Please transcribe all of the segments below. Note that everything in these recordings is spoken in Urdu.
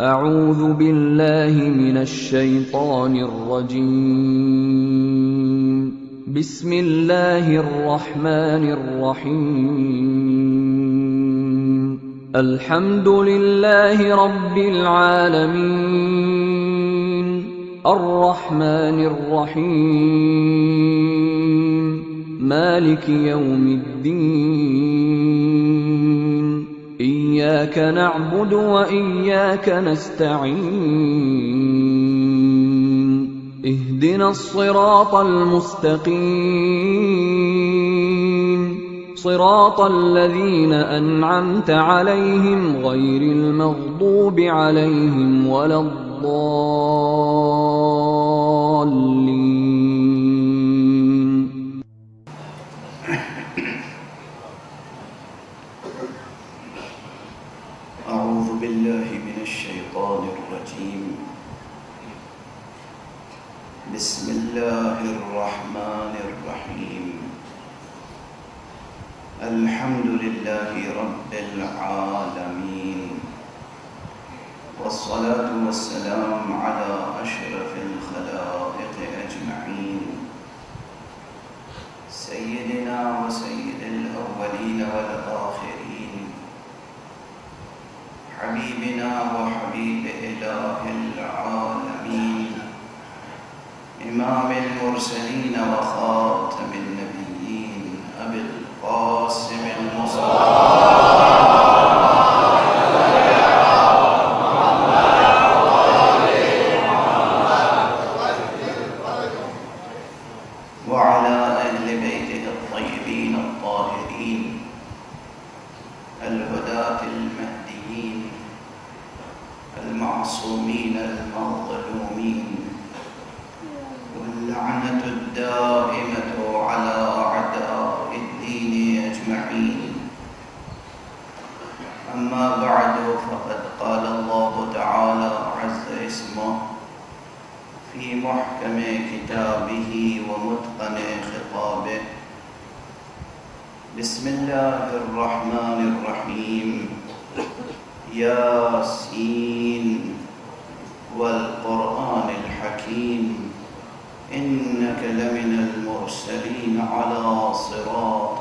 اعوذ باللہ من الشیطان الرجیم بسم اللہ الرحمن الرحیم الحمد للہ رب العالمین الرحمن الرحیم مالک یوم الدین إياك نعبد وإياك نستعين اهدنا الصراط المستقيم صراط الذين أنعمت عليهم غير المغضوب عليهم ولا الضالين. أعوذ بالله من الشيطان الرجيم بسم الله الرحمن الرحيم الحمد لله رب العالمين والصلاة والسلام على أشرف الخلائق أجمعين سيدنا وسيد الأولين والآخرين حبيبنا وحبيب إله العالمين إمام المرسلين وخاتم النبيين أبي القاسم المصطفى وعلى أهل بيته الطيبين الطاهرين الهداة المهديين المعصومين المظلومين واللعنة الدائمة على أعداء الدين أجمعين. أما بعد فقد قال الله تعالى عز اسمه في محكم كتابه ومتقن خطابه بسم الله الرحمن الرحيم ياسين والقرآن الحكيم إنك لمن المرسلين على صراط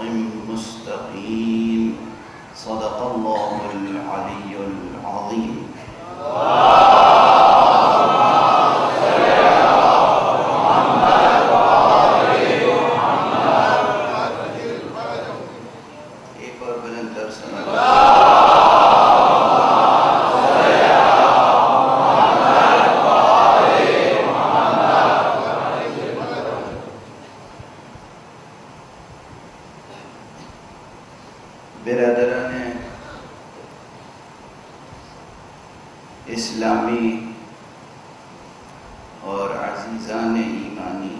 مستقيم صدق الله العلي العظيم. برادران اسلامی اور عزیزان ایمانی،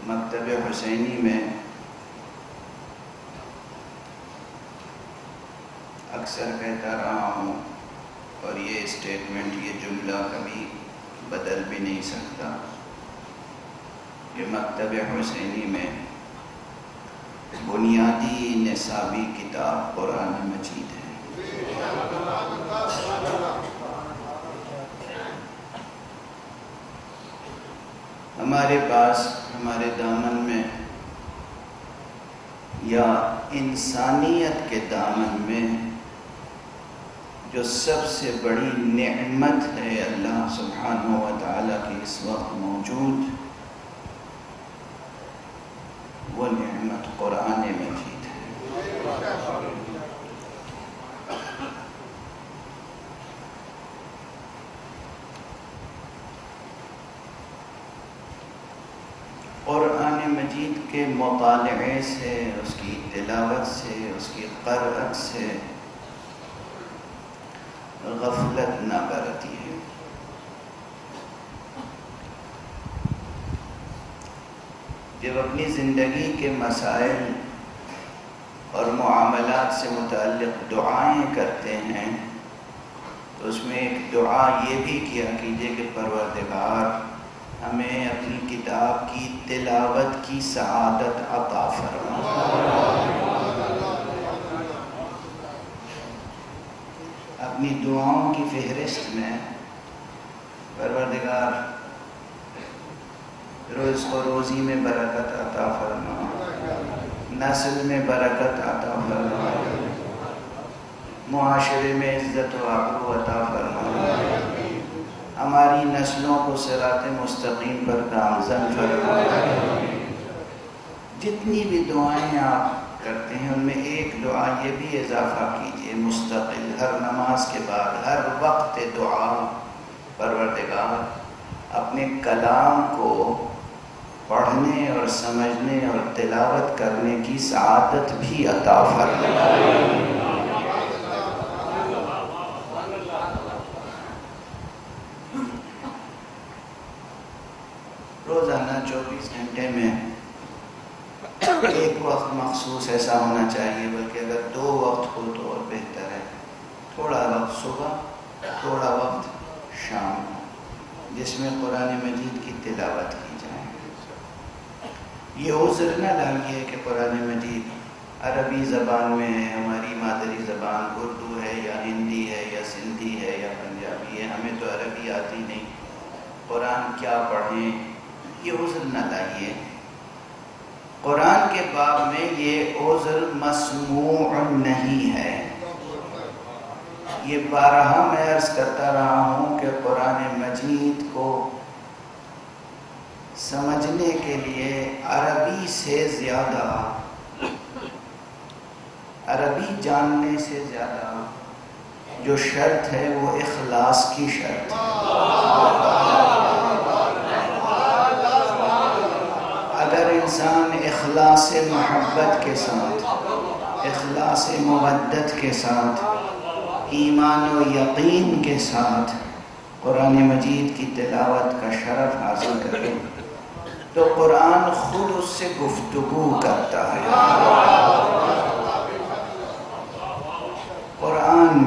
مکتب حسینی میں اکثر کہتا رہا ہوں اور یہ اسٹیٹمنٹ، یہ جملہ کبھی بدل بھی نہیں سکتا کہ مکتب حسینی میں بنیادی نصابی کتاب قرآن مجید ہے. ہمارے پاس، ہمارے دامن میں یا انسانیت کے دامن میں جو سب سے بڑی نعمت ہے اللہ سبحانہ و تعالیٰ کی اس وقت موجود، وہ نعمت قرآن مجید ہے. قرآن مجید کے مطالعے سے، اس کی تلاوت سے، اس کی قرأت سے غفلت نہ برتی ہے. جب اپنی زندگی کے مسائل اور معاملات سے متعلق دعائیں کرتے ہیں تو اس میں ایک دعا یہ بھی کیا کیجیے کہ پروردگار ہمیں اپنی کتاب کی تلاوت کی سعادت عطا فرما. اپنی دعاؤں کی فہرست میں پروردگار رزق و روزی میں برکت عطا فرما، نسل میں برکت عطا فرما، معاشرے میں عزت و آبرو عطا فرما، ہماری نسلوں کو صراط مستقیم پر گامزن فرما۔ جتنی بھی دعائیں آپ کرتے ہیں ان میں ایک دعا یہ بھی اضافہ کیجئے مستقل، ہر نماز کے بعد، ہر وقت دعا، پروردگار اپنے کلام کو پڑھنے اور سمجھنے اور تلاوت کرنے کی سعادت بھی عطا فرما۔ روزانہ 24 گھنٹے میں ایک وقت مخصوص ایسا ہونا چاہیے، بلکہ اگر 2 وقت ہو تو اور بہتر ہے۔ تھوڑا وقت صبح، تھوڑا وقت شام، جس میں قرآن مجید کی تلاوت کی جائے۔ یہ عذر نہ لائیے کہ قرآن مجید عربی زبان میں ہے، ہماری مادری زبان اردو ہے یا ہندی ہے یا سندھی ہے یا پنجابی ہے، ہمیں تو عربی آتی نہیں، قرآن کیا پڑھیں، یہ عذر نہ لائیے۔ قرآن کے باب میں یہ عذر مسموع نہیں ہے۔ یہ بارہا میں عرض کرتا رہا ہوں کہ قرآن مجید کو سمجھنے کے لیے عربی سے زیادہ، عربی جاننے سے زیادہ جو شرط ہے وہ اخلاص کی شرط ہے۔ اگر انسان اخلاص محبت کے ساتھ، اخلاص مودت کے ساتھ، ایمان و یقین کے ساتھ قرآن مجید کی تلاوت کا شرف حاصل کرے تو قرآن خود اس سے گفتگو کرتا ہے۔ قرآن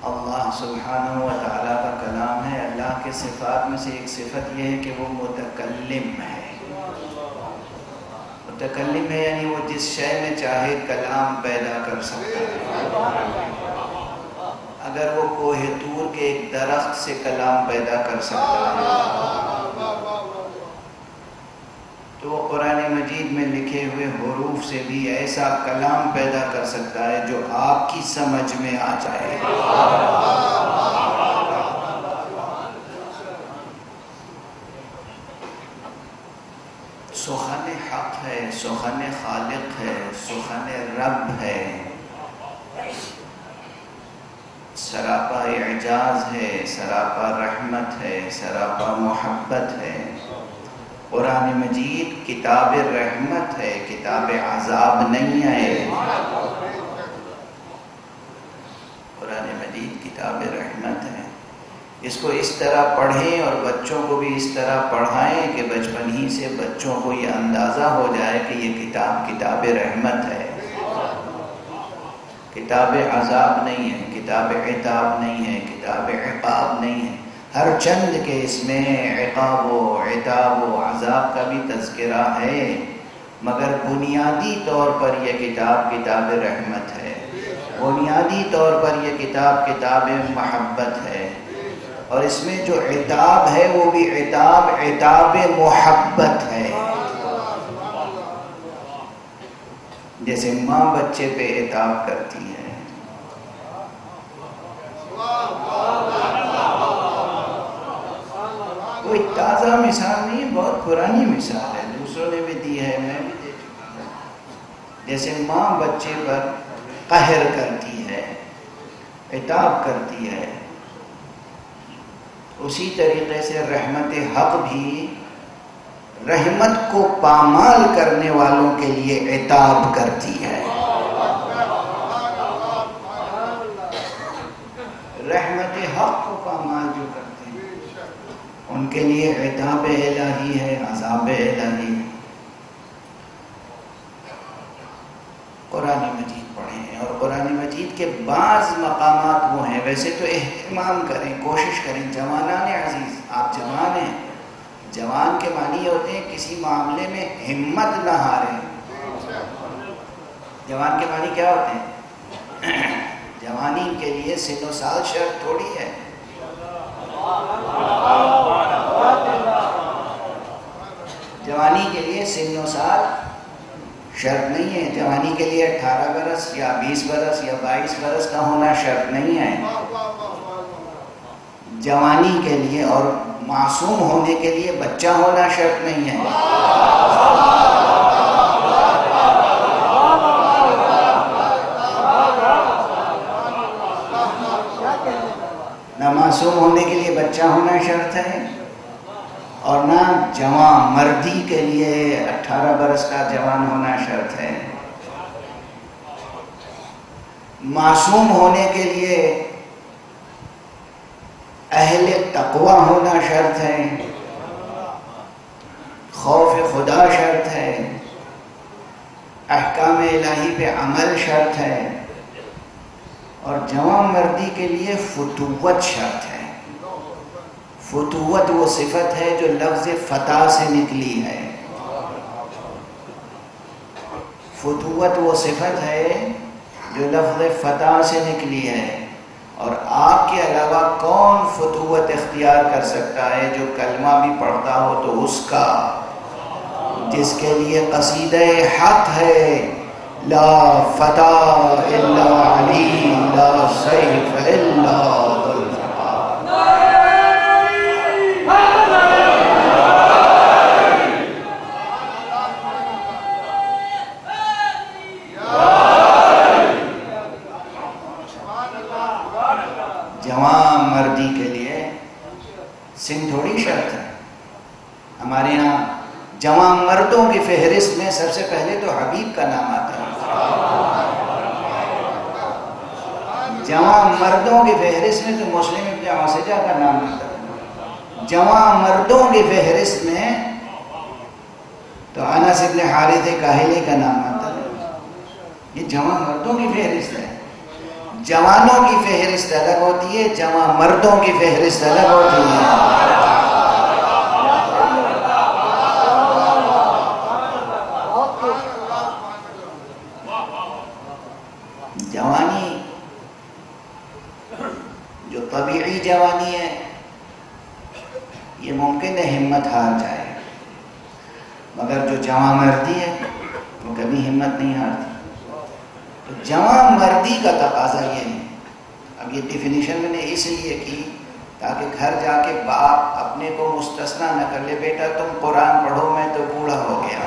اللہ سبحانہ و تعالیٰ کا کلام ہے۔ اللہ کے صفات میں سے ایک صفت یہ ہے کہ وہ متکلم ہے۔ متکلم ہے یعنی وہ جس شے میں چاہے کلام پیدا کر سکتا ہے۔ اگر وہ کوہ طور کے ایک درخت سے کلام پیدا کر سکتا ہے تو وہ قرآن مجید میں لکھے ہوئے حروف سے بھی ایسا کلام پیدا کر سکتا ہے جو آپ کی سمجھ میں آ جائے۔ سخن حق ہے، سخن خالق ہے، سخن رب ہے، سراپا اعجاز ہے، سراپا رحمت ہے، سراپا محبت ہے۔ قرآن مجید کتاب رحمت ہے، کتاب عذاب نہیں ہے۔ قرآن مجید کتاب رحمت ہے۔ اس کو اس طرح پڑھیں اور بچوں کو بھی اس طرح پڑھائیں کہ بچپن ہی سے بچوں کو یہ اندازہ ہو جائے کہ یہ کتاب رحمت ہے، کتاب عذاب نہیں ہے، کتاب عتاب نہیں ہے، کتاب عقاب نہیں ہے۔ ہر چند کے اس میں عقاب و عتاب و عذاب کا بھی تذکرہ ہے، مگر بنیادی طور پر یہ کتاب رحمت ہے، بنیادی طور پر یہ کتاب محبت ہے، اور اس میں جو عتاب ہے وہ بھی عتاب محبت ہے۔ جیسے ماں بچے پہ عتاب کرتی ہے، کوئی تازہ مثال نہیں ہے، بہت پرانی مثال ہے، دوسروں نے بھی دی ہے، میں بھی دے چکا ہوں۔ جیسے ماں بچے پر قہر کرتی ہے، عتاب کرتی ہے، اسی طریقے سے رحمت حق بھی رحمت کو پامال کرنے والوں کے لیے عتاب کرتی ہے۔ رحمت حق کو پامال جو کرتے ہیں ان کے لیے عتاب الہی ہے، عذاب الہی ہے۔ قرآن مجید پڑھیں، اور قرآن مجید کے بعض مقامات وہ ہیں، ویسے تو اہتمام کریں، کوشش کریں۔ جوانان عزیز، آپ جوان ہیں، جوان کے معنی یہ ہوتے ہیں کسی معاملے میں ہمت نہ ہاریں۔ جوان کے معنی کیا ہوتے ہیں؟ جوانی کے لیے سن و سال شرط تھوڑی ہے. جوانی کے لیے سن و سال شرط نہیں ہے. جوانی کے لیے 18 برس یا 20 برس یا 22 برس کا ہونا شرط نہیں ہے. جوانی کے لیے اور معصوم ہونے کے لیے بچہ ہونا شرط نہیں ہے. نہ معصوم ہونے کے لیے بچہ ہونا شرط ہے اور نہ جوان مردی کے لیے 18 برس کا جوان ہونا شرط ہے. معصوم ہونے کے لیے اہل تقوی ہونا شرط ہے، خوف خدا شرط ہے، احکام الہی پہ عمل شرط ہے، اور جوان مردی کے لیے فتوت شرط ہے. فتوت وہ صفت ہے جو لفظ فتح سے نکلی ہے. فتوت وہ صفت ہے جو لفظ فتح سے نکلی ہے. اور آپ کے علاوہ کون فتوت اختیار کر سکتا ہے جو کلمہ بھی پڑھتا ہو تو اس کا، جس کے لیے قصیدہ حق ہے، لا فتح الا علی لا سیف الا ذو الفقار. جوان مردی کے لیے سن تھوڑی شرط ہے. ہمارے ہاں جوان مردوں کی فہرست میں سب سے پہلے تو حبیب کا نام آتا ہے. جوان مردوں کی فہرست میں تو مسلم ابن عوسجہ کا نام آتا ہے. جوان مردوں کی فہرست میں تو انس ابن حارث کاہلی کا نام آتا ہے. یہ جوان مردوں کی فہرست ہے. جوانوں کی فہرست الگ ہوتی ہے، جوان مردوں کی فہرست الگ ہوتی ہے. جوانی جو طبیعی جوانی ہے یہ ممکن ہے ہمت ہار جائے، مگر جو جوان مردی ہے وہ کبھی ہمت نہیں ہارتی. تو جوان مردی کا تقاضا یہ ہے. اب یہ ڈیفینیشن میں نے اس لیے کی تاکہ گھر جا کے باپ اپنے کو مستثنا نہ کر لے، بیٹا تم قرآن پڑھو میں تو بوڑھا ہو گیا.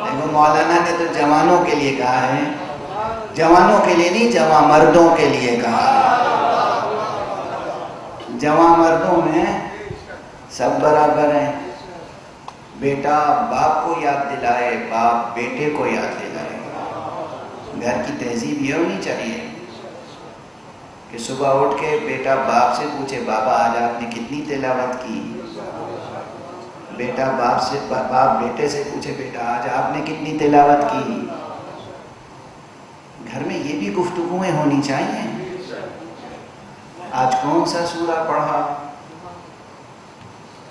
دیکھو مولانا نے تو جوانوں کے لیے کہا ہے، جوانوں کے لیے نہیں، جوان مردوں کے لیے کہا ہے. جوان مردوں میں سب برابر ہیں. بیٹا باپ کو یاد دلائے، باپ بیٹے کو یاد دلائے. گھر کی تہذیب یہ ہونی چاہیے کہ صبح اٹھ کے بیٹا باپ سے پوچھے، بابا آج آپ نے کتنی تلاوت کی. بیٹا باپ بیٹے سے پوچھے، بیٹا آج آپ نے کتنی تلاوت کی. گھر میں یہ بھی گفتگویں ہونی چاہیے. آج کون سا سورہ پڑھا،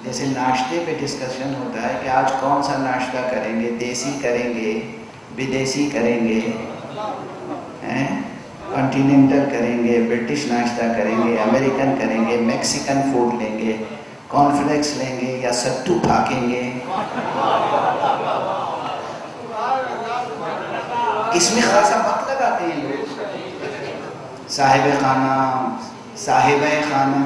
جیسے ناشتے پہ ڈسکشن ہوتا ہے کہ آج کون سا ناشتہ کریں گے، دیسی کریں گے، بدیسی کریں گے، کانٹیننٹل کریں گے، برٹش ناشتہ کریں گے، امریکن کریں گے، میکسیکن فوڈ لیں گے، کارن فلیکس لیں گے یا ستو پھاکیں گے. اس میں خاصا وقت لگاتے ہیں لوگ. صاحب خانہ، صاحبہ خانہ،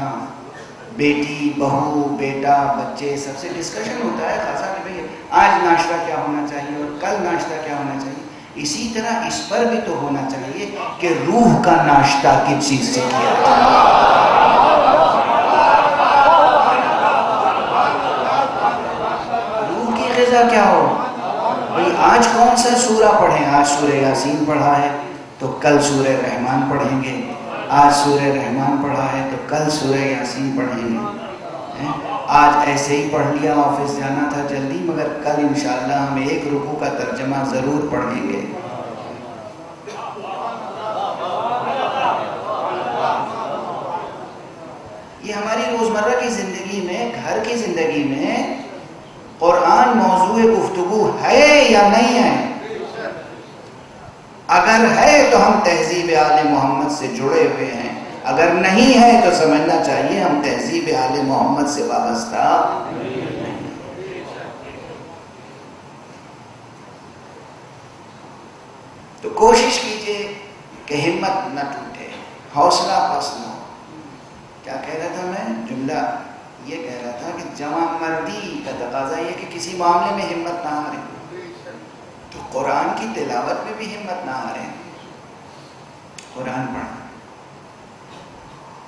بیٹی، بہو، بیٹا، بچے، سب سے ڈسکشن ہوتا ہے خاصا کہ بھئی آج ناشتہ کیا ہونا چاہیے اور کل ناشتہ کیا ہونا چاہیے. اسی طرح اس پر بھی تو ہونا چاہیے کہ روح کا ناشتہ کس چیز سے کیا جائے. روح کی غذا کیا ہو. بھئی آج کون سا سورہ پڑھیں، آج سورہ یاسین پڑھا ہے تو کل سورہ رحمان پڑھیں گے، آج سورہ رحمان پڑھا ہے تو کل سورہ یاسین پڑھیں گے. آج ایسے ہی پڑھ لیا، آفس جانا تھا جلدی، مگر کل انشاءاللہ ہم ایک رکوع کا ترجمہ ضرور پڑھ لیں گے. یہ ہماری روزمرہ کی زندگی میں، گھر کی زندگی میں قرآن موضوع گفتگو ہے یا نہیں ہے؟ اگر ہے تو ہم تہذیب آل محمد سے جڑے ہوئے ہیں، اگر نہیں ہے تو سمجھنا چاہیے ہم تہذیب آل محمد سے وابستہ نہیں۔ تو کوشش کیجئے کہ ہمت نہ ٹوٹے، حوصلہ پست نہ ہو۔ کیا کہہ رہا تھا میں؟ جملہ یہ کہہ رہا تھا کہ جوان مردی کا تقاضا یہ کہ کسی معاملے میں ہمت نہ ہارے، تو قرآن کی تلاوت میں بھی ہمت نہ ہارے، قرآن پڑھیں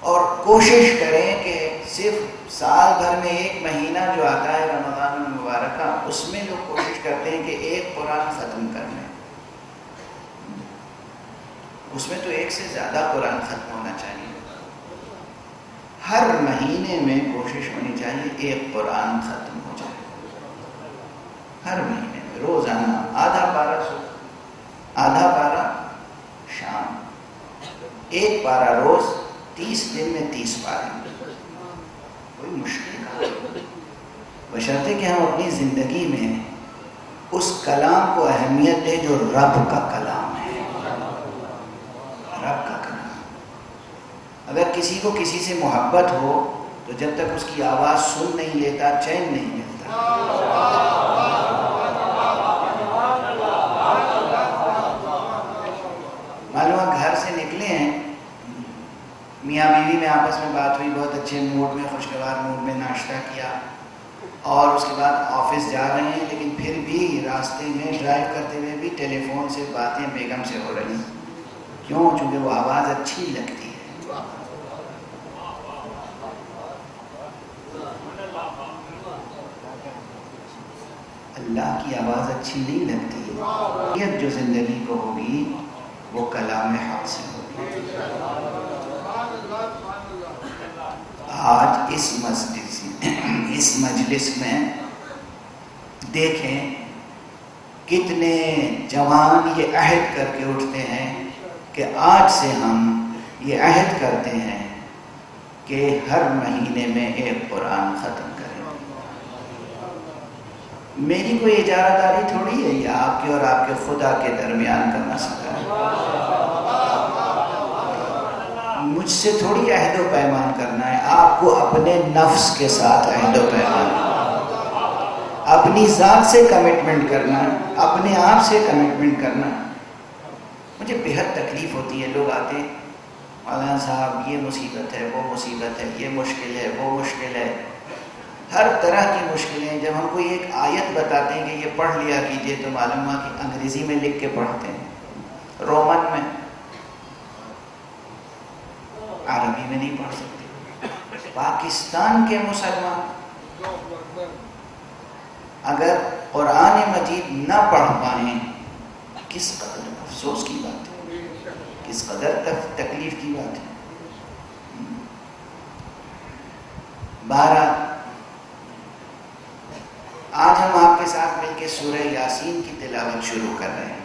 اور کوشش کریں کہ صرف سال بھر میں ایک مہینہ جو آتا ہے رمضان المبارکہ، اس میں لوگ کوشش کرتے ہیں کہ ایک قرآن ختم کر لیں، اس میں تو ایک سے زیادہ قرآن ختم ہونا چاہیے۔ ہر مہینے میں کوشش ہونی چاہیے ایک قرآن ختم ہو جائے، ہر مہینے میں روزانہ آدھا پارہ صبح، آدھا پارہ شام، ایک پارہ روز، 30 دن میں 30 پارے، کوئی مشکل کام نہیں، بشرطے کہ ہم اپنی زندگی میں اس کلام کو اہمیت دیں جو رب کا کلام ہے، رب کا کلام۔ اگر کسی کو کسی سے محبت ہو تو جب تک اس کی آواز سن نہیں لیتا چین نہیں ملتا۔ معلوم گھر سے نکلے ہیں، میاں بیوی میں آپس میں بات ہوئی، بہت اچھے موڈ میں، خوشگوار موڈ میں ناشتہ کیا، اور اس کے بعد آفس جا رہے ہیں، لیکن پھر بھی راستے میں ڈرائیو کرتے ہوئے بھی ٹیلی فون سے باتیں بیگم سے ہو رہی ہیں۔ کیوں؟ چونکہ وہ آواز اچھی لگتی ہے۔ اللہ کی آواز اچھی نہیں لگتی ہے، یہ جو زندگی کو ہوگی وہ کلام حق سے ہوگی۔ آج اس مجلس میں دیکھیں کتنے جوان یہ عہد کر کے اٹھتے ہیں کہ آج سے ہم یہ عہد کرتے ہیں کہ ہر مہینے میں ایک قرآن ختم کریں۔ میری کوئی اجارہ داری تھوڑی ہے، یہ آپ کے اور آپ کے خدا کے درمیان کا مسئلہ ہے، مجھ سے تھوڑی عہد و پیمان کرنا ہے، آپ کو اپنے نفس کے ساتھ عہد و پیمان، اپنی ذات سے کمٹمنٹ کرنا ہے، اپنے آپ سے کمٹمنٹ کرنا ہے۔ مجھے بہت تکلیف ہوتی ہے، لوگ آتے ہیں مولانا صاحب یہ مصیبت ہے، وہ مصیبت ہے، یہ مشکل ہے، وہ مشکل ہے، ہر طرح کی مشکلیں۔ جب ہم کوئی ایک آیت بتاتے ہیں کہ یہ پڑھ لیا کیجئے تو معلوم ہوا کہ انگریزی میں لکھ کے پڑھتے ہیں، رومن میں، عربی میں نہیں پڑھ سکتے۔ پاکستان کے مسلمان اگر قرآن مجید نہ پڑھ پائیں، کس قدر افسوس کی بات ہے، کس قدر تکلیف کی بات ہے۔ 12 آج ہم آپ کے ساتھ مل کے سورہ یاسین کی تلاوت شروع کر رہے ہیں۔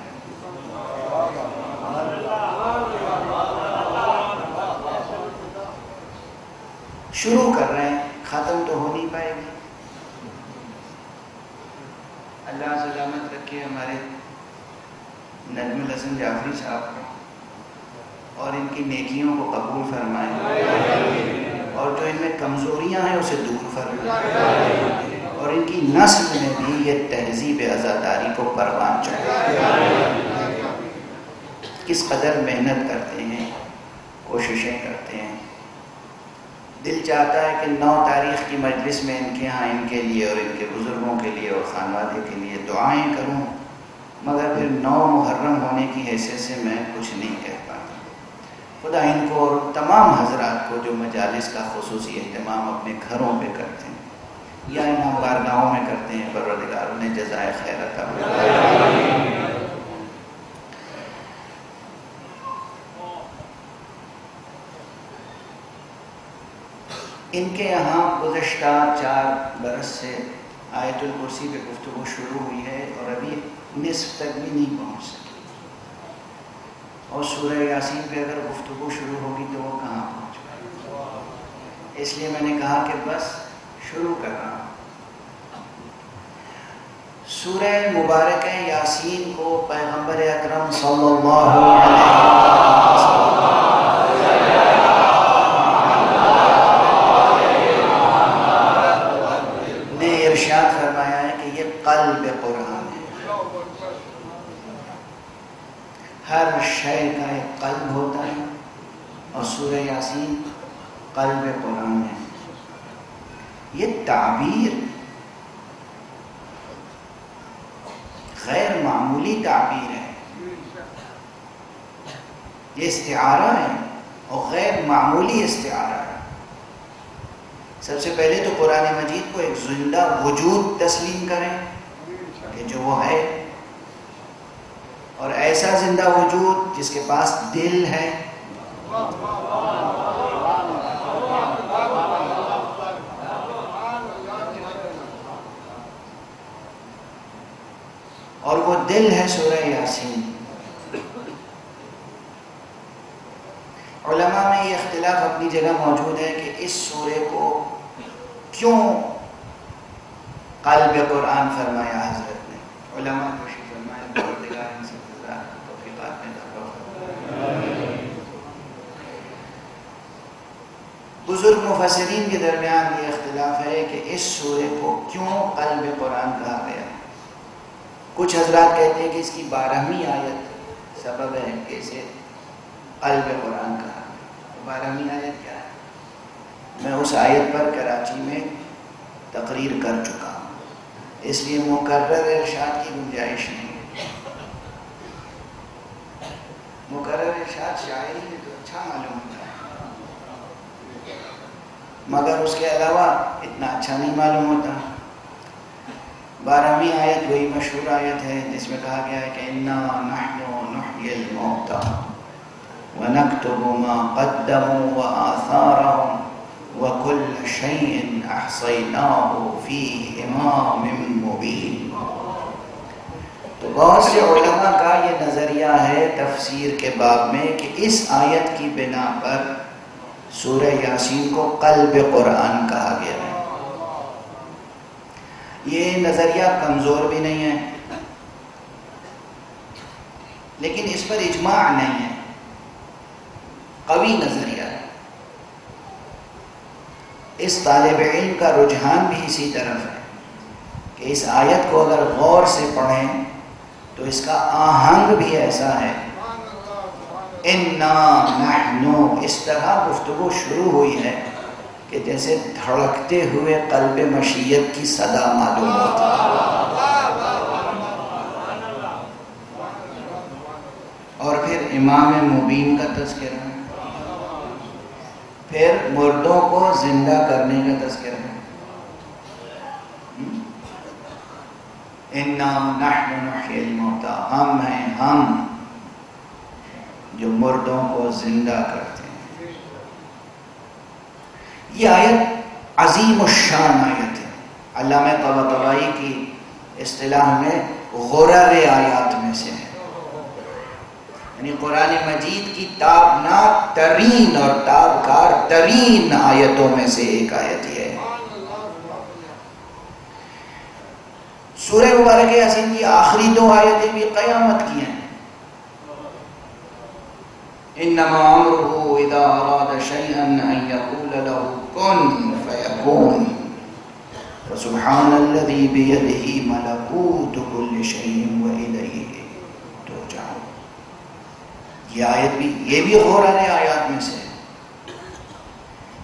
شروع کر رہے ہیں، ختم تو ہو نہیں پائے گی۔ اللہ سلامت رکھے ہمارے نجم الحسن جعفری صاحب کو، اور ان کی نیکیوں کو قبول فرمائے، اور جو ان میں کمزوریاں ہیں اسے دور فرمائے، اور ان کی نسل میں بھی یہ تہذیب عزاداری کو پروان چڑھائے۔ کس قدر محنت کرتے ہیں، کوششیں کرتے ہیں۔ دل چاہتا ہے کہ 9 تاریخ کی مجلس میں ان کے ہاں ان کے لیے اور ان کے بزرگوں کے لیے اور خانوادے کے لیے دعائیں کروں، مگر پھر 9 محرم ہونے کی حیثیت سے میں کچھ نہیں کہہ پاتا۔ خدا ان کو اور تمام حضرات کو جو مجالس کا خصوصی اہتمام اپنے گھروں پہ کرتے ہیں یا ان بارگاہوں میں کرتے ہیں، پروردگار انہیں جزائے خیر عطا فرمائے۔ ان کے یہاں گزشتہ 4 برس سے آیت الکرسی پہ گفتگو شروع ہوئی ہے اور ابھی نصف تک بھی نہیں پہنچ سکی، اور سورہ یاسین پہ اگر گفتگو شروع ہوگی تو وہ کہاں پہنچ پائے گی۔ اس لیے میں نے کہا کہ بس شروع کر رہا ہوں۔ سورہ مبارک یاسین کو پیغمبر اکرم صلی اللہ علیہ وسلم نے ارشاد فرمایا ہے کہ یہ قلب قرآن ہے. ہر شے کا ایک قلب ہوتا ہے اور سورہ یاسین قلب قرآن ہے. یہ تعبیر غیر معمولی تعبیر ہے، یہ استعارہ ہے اور غیر معمولی استعارہ ہے. سب سے پہلے تو قرآن مجید کو ایک زندہ وجود تسلیم کریں کہ جو وہ ہے، اور ایسا زندہ وجود جس کے پاس دل ہے. اور وہ دل ہے سورہ یاسین. علماء میں یہ اختلاف اپنی جگہ موجود ہے کہ اس سورے کو کیوں قلب قرآن فرمایا حضرت نے. علماء کو فرمایا پروردگار ان سے توفیقات میں عطا فرمائے. بزرگ مفسرین کے درمیان یہ اختلاف ہے کہ اس سورے کو کیوں قلب قرآن کہا گیا. کچھ حضرات کہتے ہیں کہ اس کی 12ویں آیت سبب ہے کہ اسے قلب قرآن کہا. 12ویں آیت کیا ہے؟ میں اس آیت پر کراچی میں تقریر کر چکا ہوں، اس لیے مکرر ارشاد کی گنجائش نہیں ہے. مکرر ارشاد شاعری میں تو اچھا معلوم ہوتا ہے، مگر اس کے علاوہ اتنا اچھا نہیں معلوم ہوتا. 12ویں آیت وہی مشہور آیت ہے جس میں کہا گیا ہے کہ اِنَّا نَحْنُ نُحْيِي الْمَوْتَى وَنَكْتُبُ مَا قَدَّمُوا وَآثَارَهُمْ وَكُلَّ شَيْءٍ أَحْصَيْنَاهُ فِي إِمَامٍ مُبِينٍ. تو بہت سے علماء کا یہ نظریہ ہے تفسیر کے باب میں کہ اس آیت کی بنا پر سورہ یاسین کو قلب قرآن کہا گیا ہے. یہ نظریہ کمزور بھی نہیں ہے لیکن اس پر اجماع نہیں ہے، قوی نظریہ ہے. اس طالب علم کا رجحان بھی اسی طرف ہے کہ اس آیت کو اگر غور سے پڑھیں تو اس کا آہنگ بھی ایسا ہے. اِنَّا نَحْنُ اس طرح گفتگو شروع ہوئی ہے کہ جیسے دھڑکتے ہوئے قلب مشیت کی صدا معلوم ہوتا ہے. اور پھر امام مبین کا تذکرہ ہے، پھر مردوں کو زندہ کرنے کا تذکرہ ہے. اِنَّا نَحْنُ نُحْيِي الْمَوْتَى، ہم ہیں ہم جو مردوں کو زندہ کرتے ہیں. یہ آیت عظیم الشان آیت ہے. علامہ طباطبائی کی اصطلاح میں غرر آیات میں سے ہے، یعنی قرآن مجید کی تابناک ترین اور تابکار ترین آیتوں میں سے ایک آیت یہ ہے. سورہ مبارک یاسین کی آخری 2 آیتیں بھی قیامت کی ہیں. انما امره اذا اراد شيئا ان يقول له كن فيكون فسبحان الذي بيده ملكوت كل شيء واليه ترجعون. یہ آیت بھی، یہ بھی غرر آیات میں سے ہے،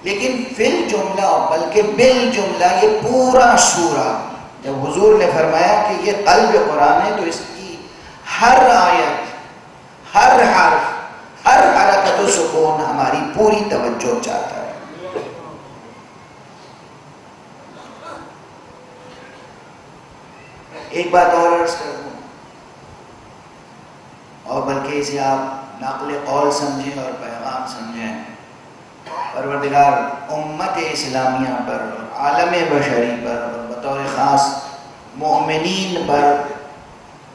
لیکن فی الجملہ بلکہ بالجملہ یہ پورا سورہ جب حضور نے فرمایا کہ یہ قلب قرآن ہے تو اس کی ہر آیت، ہر حرف، ہر حرکت و سکون ہماری پوری توجہ چاہتا ہے. ایک بات اور عرض کر دوں، اور بلکہ اسے آپ نقل قول سمجھیں اور پیغام سمجھیں. پروردگار امت اسلامیہ پر، عالم بشری پر، اور بطور خاص مومنین پر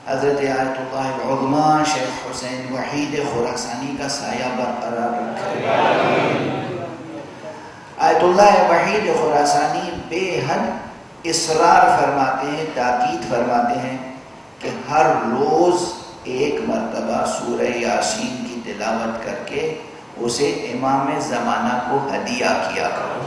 حضرت آیت اللہ العظمیٰ شیخ حسین وحید خراسانی کا سایہ برقرار رکھے. آیت اللہ وحید خراسانی بے حد اصرار فرماتے ہیں، تاکید فرماتے ہیں کہ ہر روز ایک مرتبہ سورہ یاسین کی تلاوت کر کے اسے امام زمانہ کو ہدیہ کیا کرو۔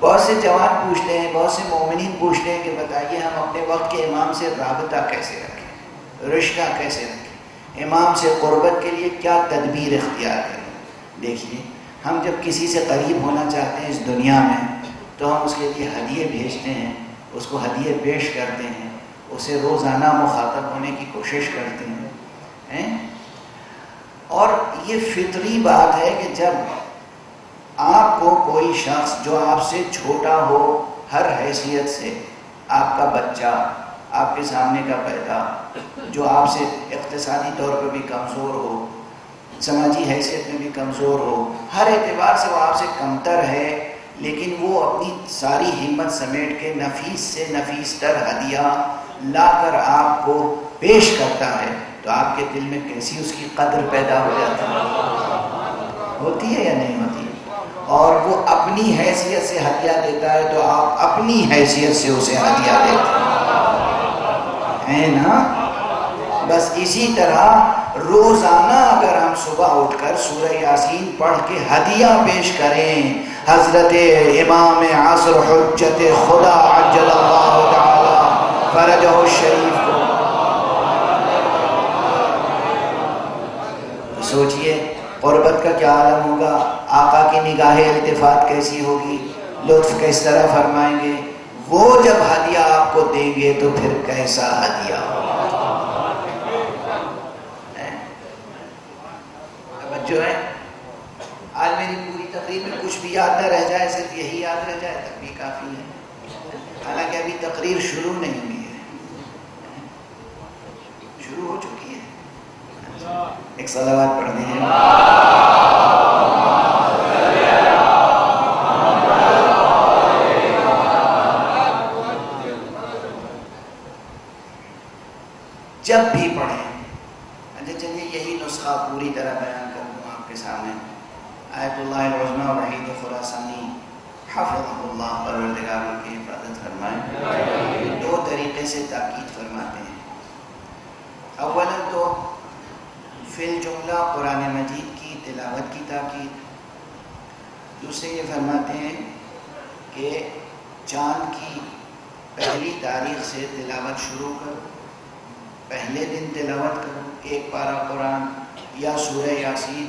بہت سے جوان پوچھتے ہیں، بہت سے مومنین پوچھتے ہیں کہ بتائیے ہم اپنے وقت کے امام سے رابطہ کیسے رکھیں، رشتہ کیسے رکھیں، امام سے قربت کے لیے کیا تدبیر اختیار کریں؟ دیکھیے، ہم جب کسی سے قریب ہونا چاہتے ہیں اس دنیا میں تو ہم اس کے لیے ہدیے بھیجتے ہیں، اس کو ہدیے پیش کرتے ہیں، اسے روزانہ مخاطب ہونے کی کوشش کرتے ہیں، اور یہ فطری بات ہے کہ جب آپ کو کوئی شخص جو آپ سے چھوٹا ہو ہر حیثیت سے، آپ کا بچہ، آپ کے سامنے کا پیدا، جو آپ سے اقتصادی طور پر بھی کمزور ہو، سماجی حیثیت میں بھی کمزور ہو، ہر اعتبار سے وہ آپ سے کمتر ہے، لیکن وہ اپنی ساری ہمت سمیٹ کے نفیس سے نفیس تر ہدیہ لا کر آپ کو پیش کرتا ہے، تو آپ کے دل میں کیسی اس کی قدر پیدا ہو جاتی ہے؟ ہوتی ہے یا نہیں ہوتی؟ اور وہ اپنی حیثیت سے ہدیہ دیتا ہے تو آپ اپنی حیثیت سے اسے ہدیہ دیتے ہیں نا؟ بس اسی طرح روزانہ اگر ہم صبح اٹھ کر سورہ یاسین پڑھ کے ہدیہ پیش کریں حضرت امام عصر حجت خدا عجل اللہ تعالی فرجہ الشریف کو، سوچئے قربت کا کیا عالم ہوگا، آقا کی نگاہ التفات کیسی ہوگی، لطف کس طرح فرمائیں گے، وہ جب ہدیہ آپ کو دیں گے تو پھر کیسا ہدیہ ہوگا۔ توجہ ہے؟ آج میری پوری تقریر میں کچھ بھی یاد نہ رہ جائے، صرف یہی یاد رہ جائے تب بھی کافی ہے، حالانکہ ابھی تقریر شروع نہیں ہوئی ہے، شروع ہو چکی ہے۔ ایک صلوات پڑھ دیں۔ جب بھی پڑھیں، اچھا چلیے یہی نسخہ پوری طرح بیان کر دوں آپ کے سامنے۔ آیت اللہ العظمیٰ وحید خراسانی حفظہ اللہ پروردگار ان کی حفاظت فرمائے، دو طریقے سے تاکید فرماتے ہیں۔ اولا تو فی الجملہ قرآن مجید کی تلاوت کی تاکید، دوسرے یہ فرماتے ہیں کہ چاند کی پہلی تاریخ سے تلاوت شروع کرو، پہلے دن تلاوت کرو ایک پارہ قرآن یا سورہ یاسین،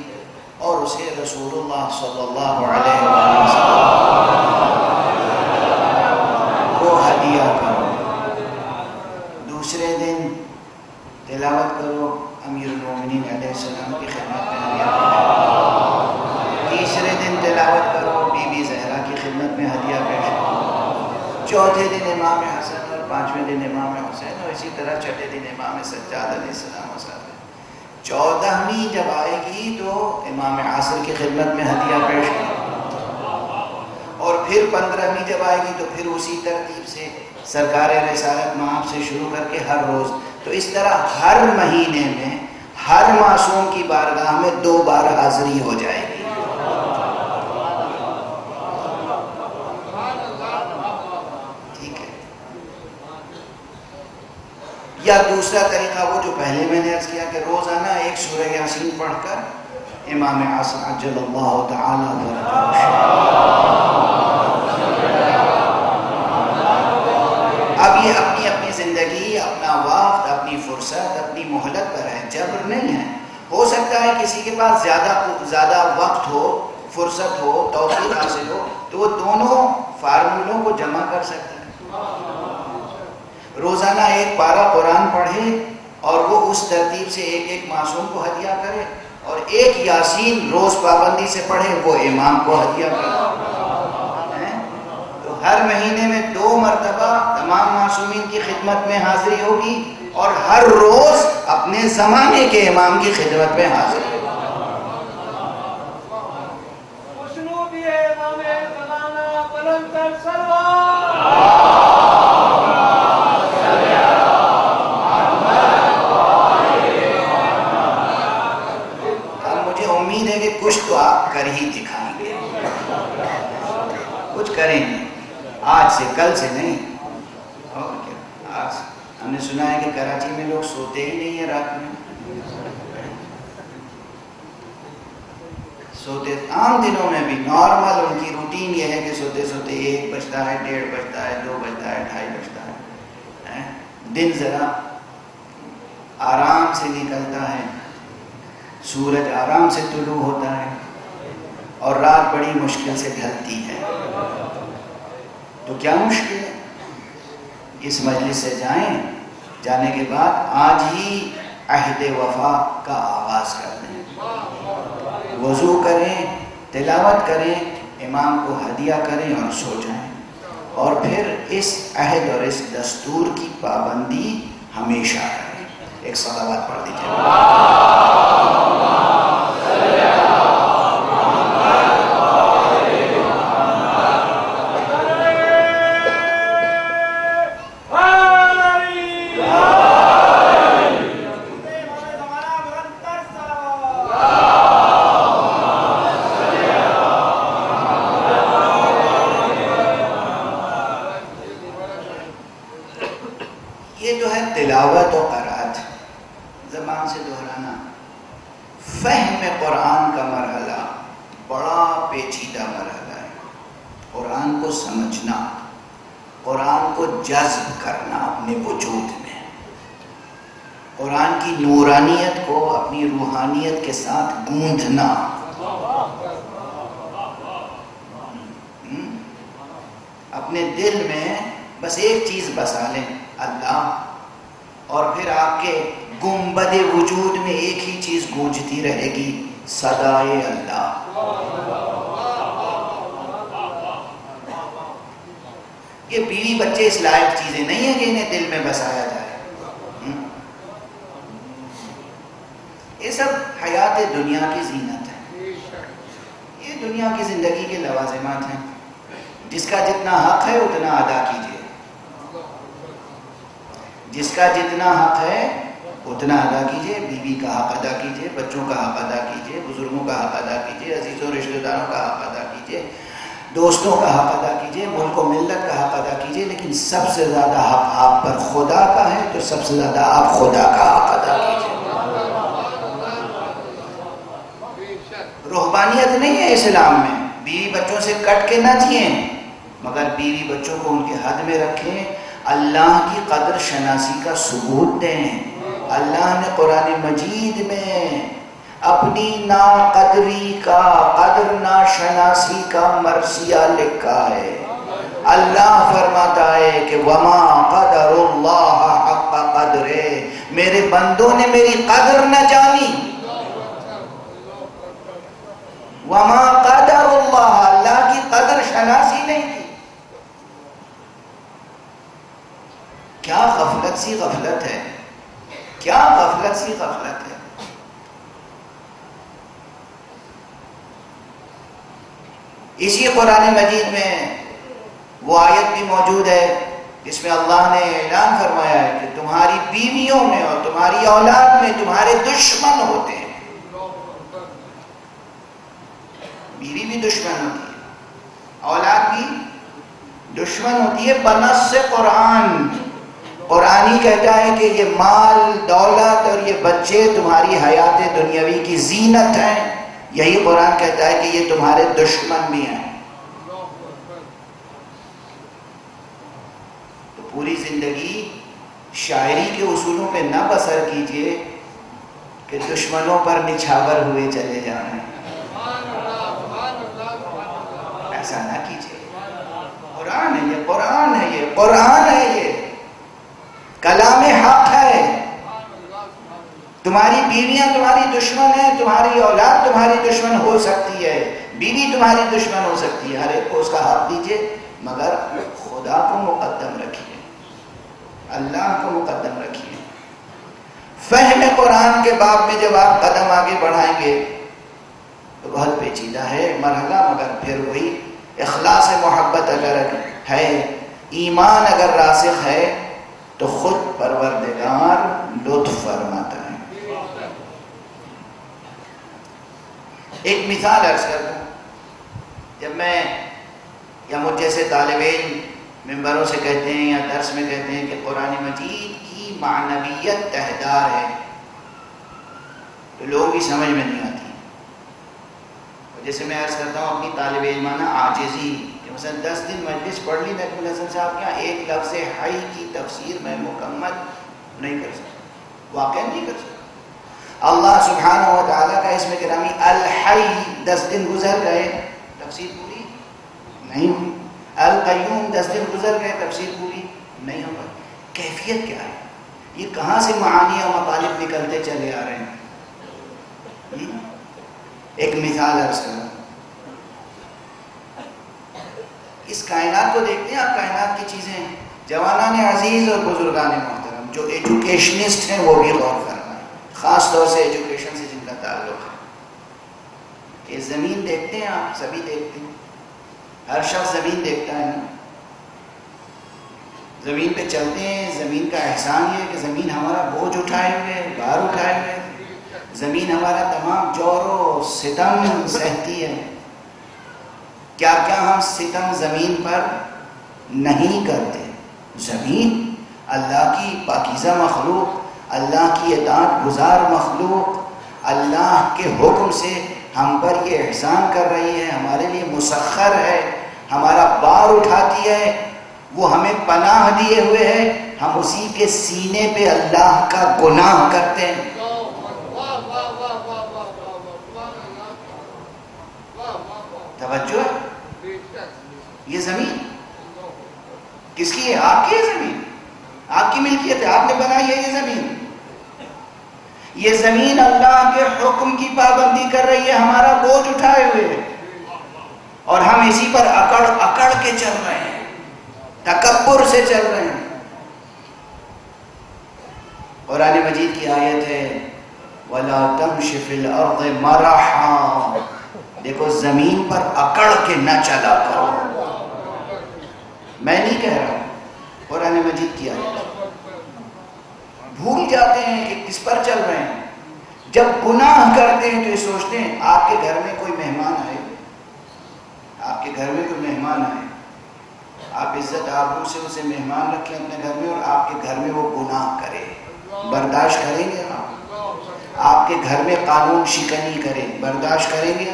اور اسے رسول اللہ صلی اللہ علیہ وسلم کو ہدیہ کرو، دوسرے دن تلاوت کرو امیر المومنین علیہ السلام کی خدمت میں ہدیہ کرو، تیسرے دن تلاوت کرو بی بی زہرا کی خدمت میں ہدیہ پیش کرو، چوتھے دن امام حسن اور پانچویں دن امام حسین، اور اسی طرح چھٹے دن امام سجاد علیہ السلام و صاحب۔ 14ویں جب آئے گی تو امام عصر کی خدمت میں ہدیہ پیش کرو، اور پھر 15ویں جب آئے گی تو پھر اسی ترتیب سے سرکار رسالت مآب سے شروع کر کے ہر روز، تو اس طرح ہر مہینے میں ہر معصوم کی بارگاہ میں 2 بار حاضری ہو جائے گی۔ ٹھیک ہے؟ یا دوسرا طریقہ وہ جو پہلے میں نے عرض کیا کہ روزانہ ایک سورہ یاسین پڑھ کر امام عصر عجل اللہ تعالی اب یہ اپنی اپنی زندگی، اپنا وقت، اپنی فرصت، اپنی مہلت پر ہے، جبر نہیں ہے۔ ہو سکتا ہے کسی کے پاس زیادہ وقت ہو، فرصت ہو، توفیق حاصل ہو، تو وہ دونوں فارمولوں کو جمع کر سکتا ہے، روزانہ ایک پارہ قرآن پڑھے اور وہ اس ترتیب سے ایک ایک معصوم کو ہدیہ کرے، اور ایک یاسین روز پابندی سے پڑھے وہ امام کو ہدیہ کرے۔ ہر مہینے میں 2 مرتبہ تمام معصومین کی خدمت میں حاضری ہوگی، اور ہر روز اپنے زمانے کے امام کی خدمت میں حاضری ہوگی۔ اب کر ہی دکھائیں گے، کچھ کریں گے، آج سے کل سے نہیں۔ اور کیا، آج ہم نے سنا ہے کہ کراچی میں لوگ سوتے ہی نہیں ہیں رات میں، سوتے عام دنوں میں بھی نارمل ان کی روٹین یہ ہے کہ سوتے سوتے 1 بجتا ہے، 1:30 بجتا ہے، 2 بجتا ہے، 2:30 بجتا ہے۔ دن ذرا آرام سے نکلتا ہے، سورج آرام سے طلوع ہوتا ہے، اور رات بڑی مشکل سے ڈھلتی ہے۔ تو کیا مشکل ہے؟ اس مجلس سے جائیں، جانے کے بعد آج ہی عہد وفا کا آغاز کر دیں، وضو کریں، تلاوت کریں، امام کو ہدیہ کریں اور سو جائیں، اور پھر اس عہد اور اس دستور کی پابندی ہمیشہ کریں۔ ایک صلوات پڑھ دیجیے۔ یہ جو ہے تلاوت و قرات، زبان سے دہرانا، فہم قرآن کا مرحلہ بڑا پیچیدہ مرحلہ ہے۔ قرآن کو سمجھنا، قرآن کو جذب کرنا اپنے وجود میں، قرآن کی نورانیت کو اپنی روحانیت کے ساتھ گوندھنا، اپنے دل میں بس ایک چیز بسا لیں، اللہ، اور پھر آپ کے گنبد وجود میں ایک ہی چیز گونجتی رہے گی، صدائے اللہ۔ یہ بیوی بچے اس لائق چیزیں نہیں ہیں کہ انہیں دل میں بسایا جائے، یہ سب حیات دنیا کی زینت ہے، یہ دنیا کی زندگی کے لوازمات ہیں، جس کا جتنا حق ہے اتنا ادا کیجیے، جس کا جتنا حق ہے اتنا ادا کیجیے، بیوی کا حق ادا کیجیے، بچوں کا حق ادا کیجیے، بزرگوں کا حق ادا کیجیے، عزیزوں رشتہ داروں کا حق ادا کیجیے، دوستوں کا حق ادا کیجیے، ملک و ملت کا حق ادا کیجیے، لیکن سب سے زیادہ حق آپ پر خدا کا ہے، تو سب سے زیادہ آپ خدا کا حق ادا کیجیے۔ روحانیت نہیں ہے اسلام میں، بیوی بچوں سے کٹ کے نہ جئیں، مگر بیوی بچوں کو ان کے حد میں رکھیں، اللہ کی قدر شناسی کا ثبوت دیں۔ اللہ نے قرآن مجید میں اپنی ناقدری کا، قدر ناشناسی کا مرثیہ لکھا ہے۔ اللہ فرماتا ہے کہ وما قدر اللہ حق قدرہ، میرے بندوں نے میری قدر نہ جانی، وما قدر اللہ، اللہ کی قدر شناسی نہیں کی۔ کیا غفلت سی غفلت ہے، کیا غفلت سی غفلت ہے۔ اسی قرآن مجید میں وہ آیت بھی موجود ہے جس میں اللہ نے اعلان فرمایا ہے کہ تمہاری بیویوں میں اور تمہاری اولاد میں تمہارے دشمن ہوتے ہیں۔ بیوی بھی دشمن ہوتی ہے، اولاد بھی دشمن ہوتی ہے، بنص قرآن۔ قرآن ہی کہتا ہے کہ یہ مال دولت اور یہ بچے تمہاری حیات دنیاوی کی زینت ہیں، یہی قرآن کہتا ہے کہ یہ تمہارے دشمن بھی ہیں۔ تو پوری زندگی شاعری کے اصولوں پہ نہ بسر کیجئے کہ دشمنوں پر نچھاور ہوئے چلے جائیں، ایسا نہ کیجئے۔ قرآن ہے یہ، قرآن ہے یہ، قرآن ہے یہ، کلام حق ہے۔ تمہاری بیویاں تمہاری دشمن ہیں، تمہاری اولاد تمہاری دشمن ہو سکتی ہے، بیوی تمہاری دشمن ہو سکتی ہے، ہر ایک کو اس کا حق دیجئے، مگر خدا کو مقدم رکھیے، اللہ کو مقدم رکھیے۔ فہم قرآن کے باب میں جب آپ قدم آگے بڑھائیں گے تو بہت پیچیدہ ہے مرحلہ، مگر پھر وہی اخلاص محبت اگر ہے، ایمان اگر راسخ ہے تو خود پروردگار لطف فرماتا ہے۔ ایک مثال عرض کر دوں، جب میں یا مجھ جیسے طالب علم ممبروں سے کہتے ہیں یا درس میں کہتے ہیں کہ قرآن مجید کی معنویت تہدار ہے، تو لوگوں کی سمجھ میں نہیں آتی. اور جیسے میں عرض کرتا ہوں اپنی طالب علمانہ عاجزی کہ مثلا 10 دن مجلس پڑھ لی نقم الحسن صاحب کے یہاں، ایک لفظ حی کی تفسیر میں مکمل نہیں کر سکتا، واقعا نہیں کر سکتا. اللہ سبحانہ و تعالیٰ کا اسم گرامی الحی 10 دن گزر گئے، تفسیر پوری نہیں ہوئی. القیوم 10 دن گزر گئے، تفسیر پوری نہیں ہو پائی. کیفیت کیا ہے؟ یہ کہاں سے معانی اور مطالب نکلتے چلے آ رہے ہیں؟ ایک مثال عرض کروں، اس کائنات کو دیکھتے ہیں آپ، کائنات کی چیزیں. جوانان عزیز اور بزرگان محترم جو ایجوکیشنسٹ ہیں وہ بھی غور فرمائیں، خاص طور سے ایجوکیشن سے جن کا تعلق ہے. یہ زمین دیکھتے ہیں آپ، سبھی دیکھتے ہیں، ہر شخص زمین دیکھتا ہے نا. زمین پہ چلتے ہیں، زمین کا احسان یہ ہے کہ زمین ہمارا بوجھ اٹھائے ہوئے، بھار اٹھائے ہوئے، زمین ہمارا تمام جور و ستم سہتی ہے. کیا کیا ہم ستم زمین پر نہیں کرتے. زمین اللہ کی پاکیزہ مخلوق، اللہ کی اطاعت گزار مخلوق، اللہ کے حکم سے ہم پر یہ احسان کر رہی ہے، ہمارے لیے مسخر ہے، ہمارا بار اٹھاتی ہے، وہ ہمیں پناہ دیے ہوئے ہے. ہم اسی کے سینے پہ اللہ کا گناہ کرتے ہیں. توجہ ہے؟ یہ زمین کس کی ہے؟ آپ کی ہے زمین، آپ کی ملکیت ہے، آپ نے بنائی ہے یہ زمین. یہ زمین اللہ کے حکم کی پابندی کر رہی ہے، ہمارا بوجھ اٹھائے ہوئے ہے، اور ہم اسی پر اکڑ اکڑ کے چل رہے ہیں، تکبر سے چل رہے ہیں. قرآن مجید کی آیت ہے وَلَا تَمْشِ فِي الْأَرْضِ مَرَحًا. دیکھو زمین پر اکڑ کے نہ چلا کرو. میں نہیں کہہ رہا ہوں، قرآن مجید کی آیت. بھول جاتے ہیں کہ کس پر چل رہے ہیں. جب گناہ کرتے ہیں تو یہ سوچتے ہیں آپ کے گھر میں کوئی مہمان آئے، آپ کے گھر میں کوئی مہمان آئے، آپ عزت آبرو سے اسے مہمان رکھیں اپنے گھر میں، اور آپ کے گھر میں وہ گناہ کرے، برداشت کریں گے آپ کے گھر میں قانون شکنی کرے، برداشت کریں گے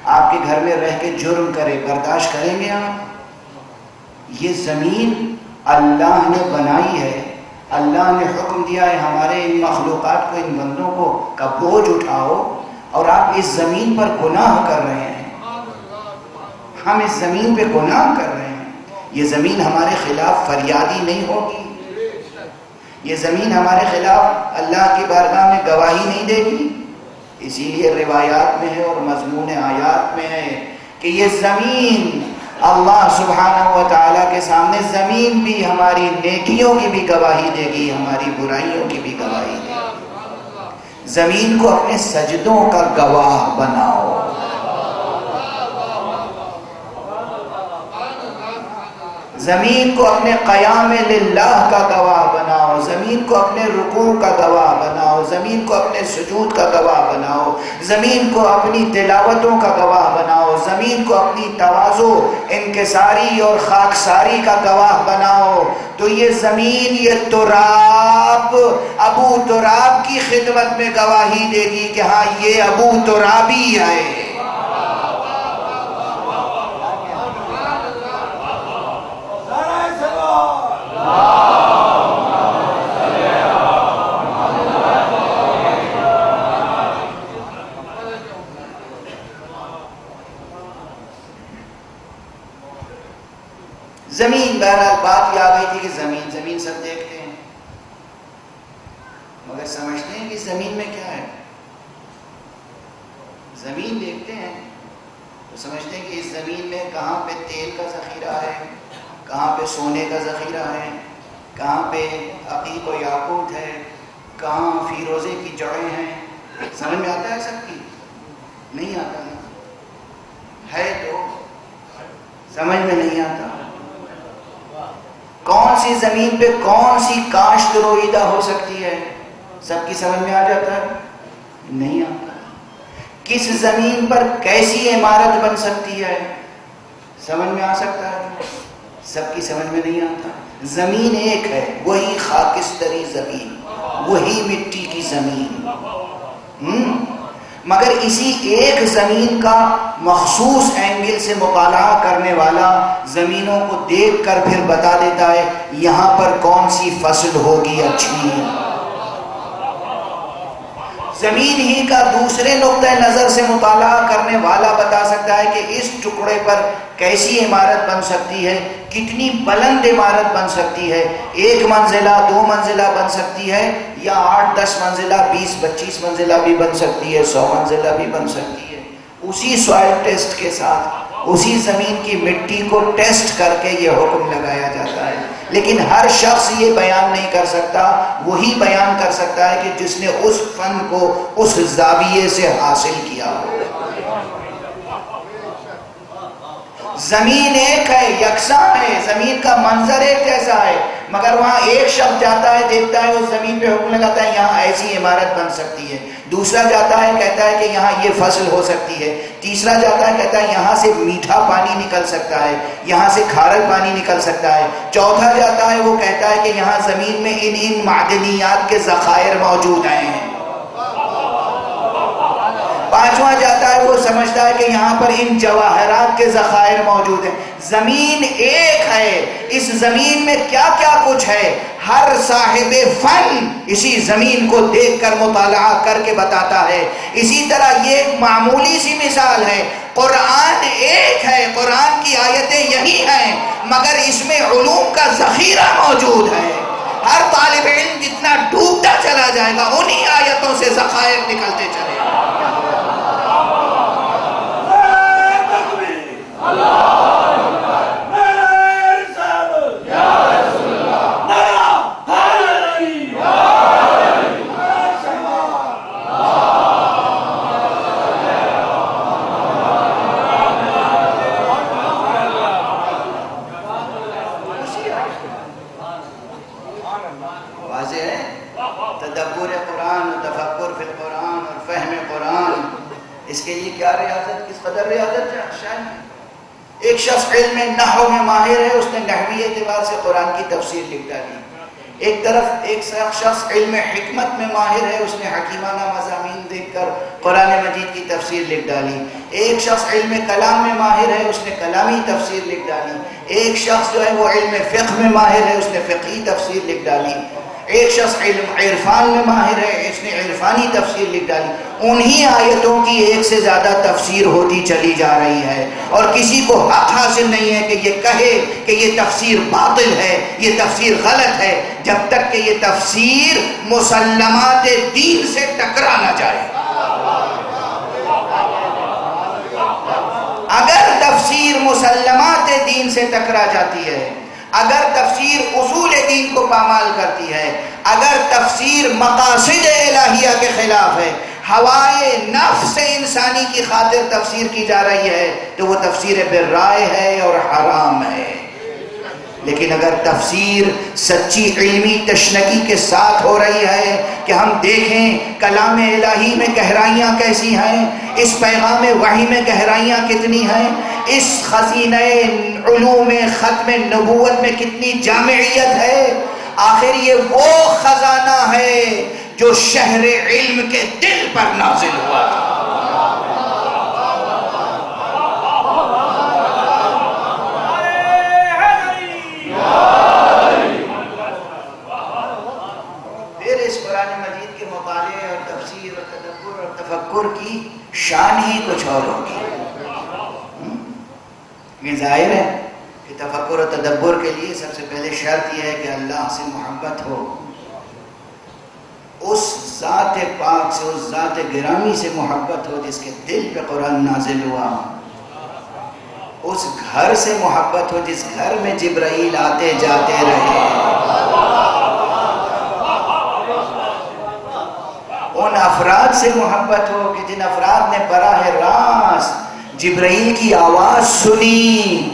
آپ کے گھر میں رہ کے جرم کرے، برداشت کریں گے آپ؟ یہ زمین اللہ نے بنائی ہے، اللہ نے حکم دیا ہے ہمارے ان مخلوقات کو، ان بندوں کو کا بوجھ اٹھاؤ، اور آپ اس زمین پر گناہ کر رہے ہیں. ہم اس زمین پہ گناہ کر رہے ہیں. یہ زمین ہمارے خلاف فریادی نہیں ہوگی، یہ زمین ہمارے خلاف اللہ کی بارگاہ میں گواہی نہیں دے گی. اسی لیے روایات میں ہے اور مضمون آیات میں ہے کہ یہ زمین اللہ سبحانہ و تعالیٰ کے سامنے، زمین بھی ہماری نیکیوں کی بھی گواہی دے گی، ہماری برائیوں کی بھی گواہی دے گی. زمین کو اپنے سجدوں کا گواہ بناؤ. زمین کو اپنے قیام للہ کا گواہ بناؤ، زمین کو اپنے رکوع کا گواہ بناؤ، زمین کو اپنے سجود کا گواہ بناؤ، زمین کو اپنی تلاوتوں کا گواہ بناؤ، زمین کو اپنی تواضع، انکساری اور خاکساری کا گواہ بناؤ. تو یہ زمین، یہ تراب ابو تراب کی خدمت میں گواہی دے گی کہ ہاں یہ ابو ترابی ہے. زمین، بہرحال بات یہ آ گئی تھی کہ زمین سب دیکھتے ہیں، مگر سمجھتے ہیں کہ زمین میں کیا ہے. زمین دیکھتے ہیں تو سمجھتے ہیں کہ اس زمین میں کہاں پہ تیل کا ذخیرہ ہے، کہاں پہ سونے کا ذخیرہ ہے، کہاں پہ عقیق و یاقوت ہے، کہاں فیروزے کی جڑیں ہیں. سمجھ میں آتا ہے سب کی؟ نہیں آتا ہے تو سمجھ میں نہیں آتا. کون سی زمین پہ کون سی کاشت روئیدہ ہو سکتی ہے، سب کی سمجھ میں آ جاتا ہے؟ نہیں آتا. کس زمین پر کیسی عمارت بن سکتی ہے؟ سمجھ میں آ سکتا ہے؟ سب کی سمجھ میں نہیں آتا. زمین ایک ہے، وہی خاکستری زمین، وہی مٹی کی زمین، مگر اسی ایک زمین کا مخصوص اینگل سے مطالعہ کرنے والا زمینوں کو دیکھ کر پھر بتا دیتا ہے یہاں پر کون سی فصل ہوگی اچھی. زمین ہی کا دوسرے نقطۂ نظر سے مطالعہ کرنے والا بتا سکتا ہے کہ اس ٹکڑے پر کیسی عمارت بن سکتی ہے، کتنی بلند عمارت بن سکتی ہے، 1 منزلہ 2 منزلہ بن سکتی ہے، یا 8-10 منزلہ 20-25 منزلہ بھی بن سکتی ہے، 100 منزلہ بھی بن سکتی ہے. اسی سوائل ٹیسٹ کے ساتھ اسی زمین کی مٹی کو ٹیسٹ کر کے یہ حکم لگایا جاتا ہے. لیکن ہر شخص یہ بیان نہیں کر سکتا، وہی بیان کر سکتا ہے کہ جس نے اس فن کو اس زاویے سے حاصل کیا ہو. زمین ایک ہے، یکساں ہے، زمین کا منظر ایک جیسا ہے، مگر وہاں ایک شخص جاتا ہے، دیکھتا ہے اس زمین پہ حکم لگاتا ہے یہاں ایسی عمارت بن سکتی ہے. دوسرا جاتا ہے کہتا ہے کہ یہاں یہ فصل ہو سکتی ہے. تیسرا جاتا ہے کہتا ہے یہاں سے میٹھا پانی نکل سکتا ہے، یہاں سے کھارا پانی نکل سکتا ہے. چوتھا جاتا ہے وہ کہتا ہے کہ یہاں زمین میں ان معدنیات کے ذخائر موجود ہیں. پانچواں جاتا ہے وہ سمجھتا ہے کہ یہاں پر ان جواہرات کے ذخائر موجود ہیں. زمین ایک ہے، اس زمین میں کیا کیا کچھ ہے ہر صاحب فن اسی زمین کو دیکھ کر مطالعہ کر کے بتاتا ہے. اسی طرح یہ ایک معمولی سی مثال ہے. قرآن ایک ہے، قرآن کی آیتیں یہی ہیں، مگر اس میں علوم کا ذخیرہ موجود ہے. ہر طالب علم جتنا ڈوبتا چلا جائے گا انہی آیتوں سے ذخائر نکلتے چلے گا. تدبر قرآن و تفکر فی القرآن اور فہم قرآن، اس کے لیے کیا ریاضت، کس قدر ریاضت چاہیے. ایک شخص علم نحو میں ماہر ہے، اس نے نحوی اعتبار سے قرآن کی تفسیر لکھ ڈالی. ایک طرف ایک شخص علم حکمت میں ماہر ہے، اس نے حکیمانہ مضامین دیکھ کر قرآن مجید کی تفسیر لکھ ڈالی. ایک شخص علم کلام میں ماہر ہے، اس نے کلامی تفسیر لکھ ڈالی. ایک شخص جو ہے وہ علم فقہ میں ماہر ہے، اس نے فقہی تفسیر لکھ ڈالی. ایک شخص علم عرفان میں ماہر ہے، اس نے عرفانی تفسیر لکھ ڈالی. انہی آیتوں کی ایک سے زیادہ تفسیر ہوتی چلی جا رہی ہے، اور کسی کو حق حاصل نہیں ہے کہ یہ کہے کہ یہ تفسیر باطل ہے، یہ تفسیر غلط ہے، جب تک کہ یہ تفسیر مسلمات دین سے ٹکرا نہ جائے. اگر تفسیر مسلمات دین سے ٹکرا جاتی ہے، اگر تفسیر اصول دین کو پامال کرتی ہے، اگر تفسیر مقاصد الہیہ کے خلاف ہے، ہوائے نفس انسانی کی خاطر تفسیر کی جا رہی ہے، تو وہ تفسیر بالرائے ہے اور حرام ہے. لیکن اگر تفسیر سچی علمی تشنگی کے ساتھ ہو رہی ہے کہ ہم دیکھیں کلام الہی میں گہرائیاں کیسی ہیں، اس پیغام وحی میں گہرائیاں کتنی ہیں، اس خزینہ علوم ختم نبوت میں کتنی جامعیت ہے. آخر یہ وہ خزانہ ہے جو شہر علم کے دل پر نازل ہوا تھا. پھر اس قرآن مجید کے مطالعے اور تفسیر اور تدبر اور تفکر کی شان ہی کچھ اور ہوگی. یہ ظاہر ہے کہ تفکر و تدبر کے لیے سب سے پہلے شرط یہ ہے کہ اللہ سے محبت ہو، اس ذات پاک سے، اس ذات گرامی سے محبت ہو جس کے دل پہ قرآن نازل ہوا، اس گھر سے محبت ہو جس گھر میں جبرائیل آتے جاتے رہے، ان افراد سے محبت ہو کہ جن افراد نے براہ راست جبرائیل کی آواز سنی.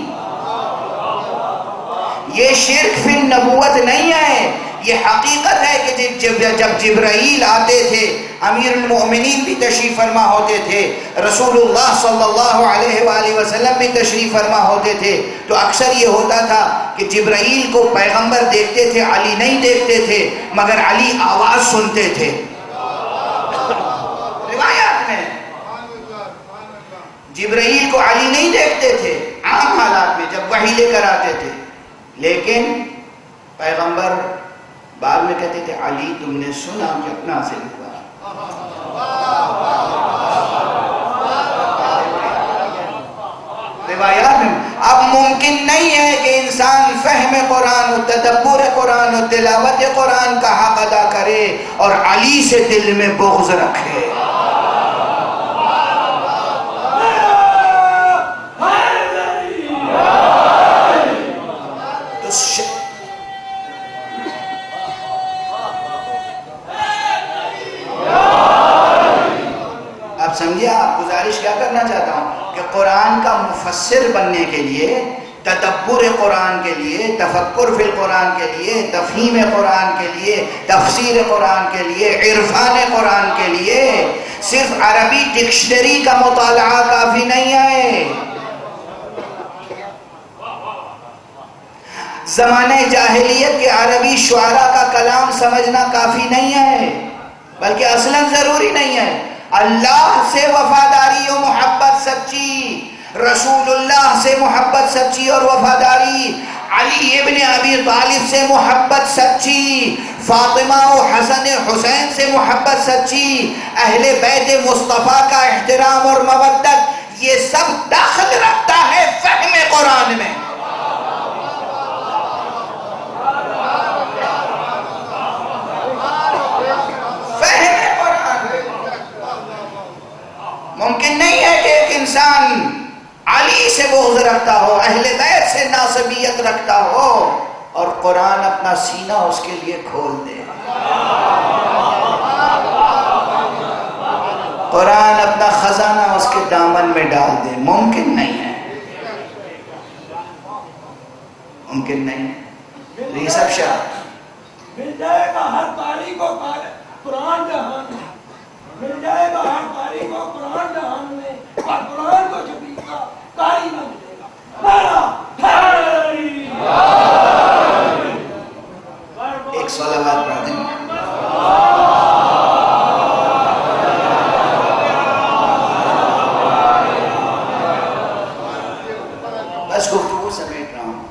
یہ شرک فی النبوت نہیں ہے، یہ حقیقت ہے کہ جب جبرائیل آتے تھے امیر المؤمنین بھی تشریف فرما ہوتے تھے، رسول اللہ صلی اللہ علیہ وآلہ وسلم بھی تشریف فرما ہوتے تھے، تو اکثر یہ ہوتا تھا کہ جبرائیل کو پیغمبر دیکھتے تھے، علی نہیں دیکھتے تھے، مگر علی آواز سنتے تھے روایات میں۔ جبرائیل کو علی نہیں دیکھتے تھے عام حالات میں جب وحی لے کر آتے تھے، لیکن پیغمبر بعد میں کہتے تھے علی تم نے سنا کہ اپنا سے ہوا۔ روایات میں اب ممکن نہیں ہے کہ انسان فہم قرآن و تدبر قرآن و تلاوت قرآن کا حق ادا کرے اور علی سے دل میں بغض رکھے۔ سمجھے آپ، گزارش کیا کرنا چاہتا ہوں کہ قرآن کا مفسر بننے کے لیے، تدبر قرآن کے لیے، تفکر فی القرآن کے لیے، تفہیم قرآن کے لیے، تفسیر قرآن کے لیے، عرفان قرآن کے لیے صرف عربی ڈکشنری کا مطالعہ کافی نہیں ہے۔ زمانے جاہلیت کے عربی شعراء کا کلام سمجھنا کافی نہیں ہے، بلکہ اصلاً ضروری نہیں ہے۔ اللہ سے وفاداری و محبت سچی، رسول اللہ سے محبت سچی اور وفاداری، علی ابن ابی طالب سے محبت سچی، فاطمہ و حسن حسین سے محبت سچی، اہل بیت مصطفیٰ کا احترام اور مودت، یہ سب داخل رکھتا ہے فہم قرآن میں۔ ممکن نہیں ہے کہ ایک انسان علی سے بغض رکھتا ہو، اہل بیت سے ناسبیت رکھتا ہو، اور قرآن اپنا سینہ اس کے لیے کھول دے، قرآن اپنا خزانہ اس کے دامن میں ڈال دے۔ ممکن نہیں ہے، ممکن نہیں ہے۔ یہ سب شاہ مل جائے گا ہر قاری کو قرآن جہان میں، مل جائے گا ہر قاری کو قرآن جہان میں، اور قرآن کو شبیہ کا قاری نہ ملے گا۔ ایک صلوات پڑھ دیں۔ بس گفتگو سمیٹ رہا ہوں،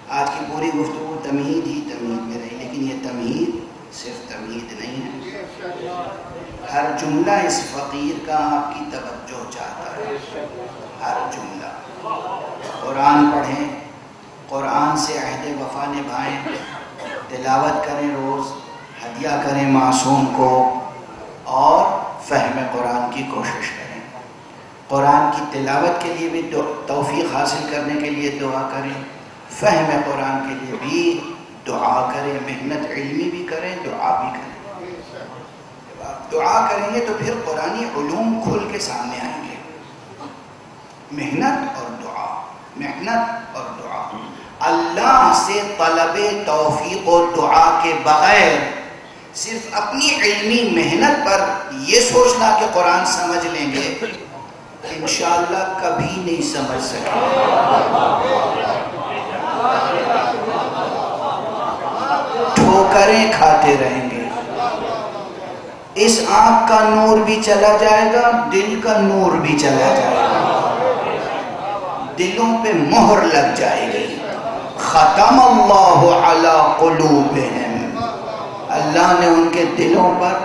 آج کی پوری گفتگو تمہید ہی تمہید میں رہی، لیکن یہ تمہید صرف تمہید نہیں ہے، ہر جملہ اس فقیر کا آپ کی توجہ چاہتا ہے، ہر جملہ۔ قرآن پڑھیں، قرآن سے عہد وفا نبھائیں، تلاوت کریں روز، ہدیہ کریں معصوم کو، اور فہم قرآن کی کوشش کریں۔ قرآن کی تلاوت کے لیے بھی توفیق حاصل کرنے کے لیے دعا کریں، فہم قرآن کے لیے بھی دعا کریں، محنت علمی بھی کریں، دعا بھی کریں۔ جب آپ دعا کریں گے تو پھر قرآنی علوم کھل کے سامنے آئیں گے۔ محنت اور دعا، محنت اور دعا۔ اللہ سے طلب توفیق و دعا کے بغیر صرف اپنی علمی محنت پر یہ سوچنا کہ قرآن سمجھ لیں گے، انشاءاللہ کبھی نہیں سمجھ سکیں۔ ٹھوکریں کھاتے رہیں گے، اس آنکھ کا نور بھی چلا جائے گا، دل کا نور بھی چلا جائے گا، دلوں پہ مہر لگ جائے گی۔ ختم اللہ علی قلوبہم، اللہ نے ان کے دلوں پر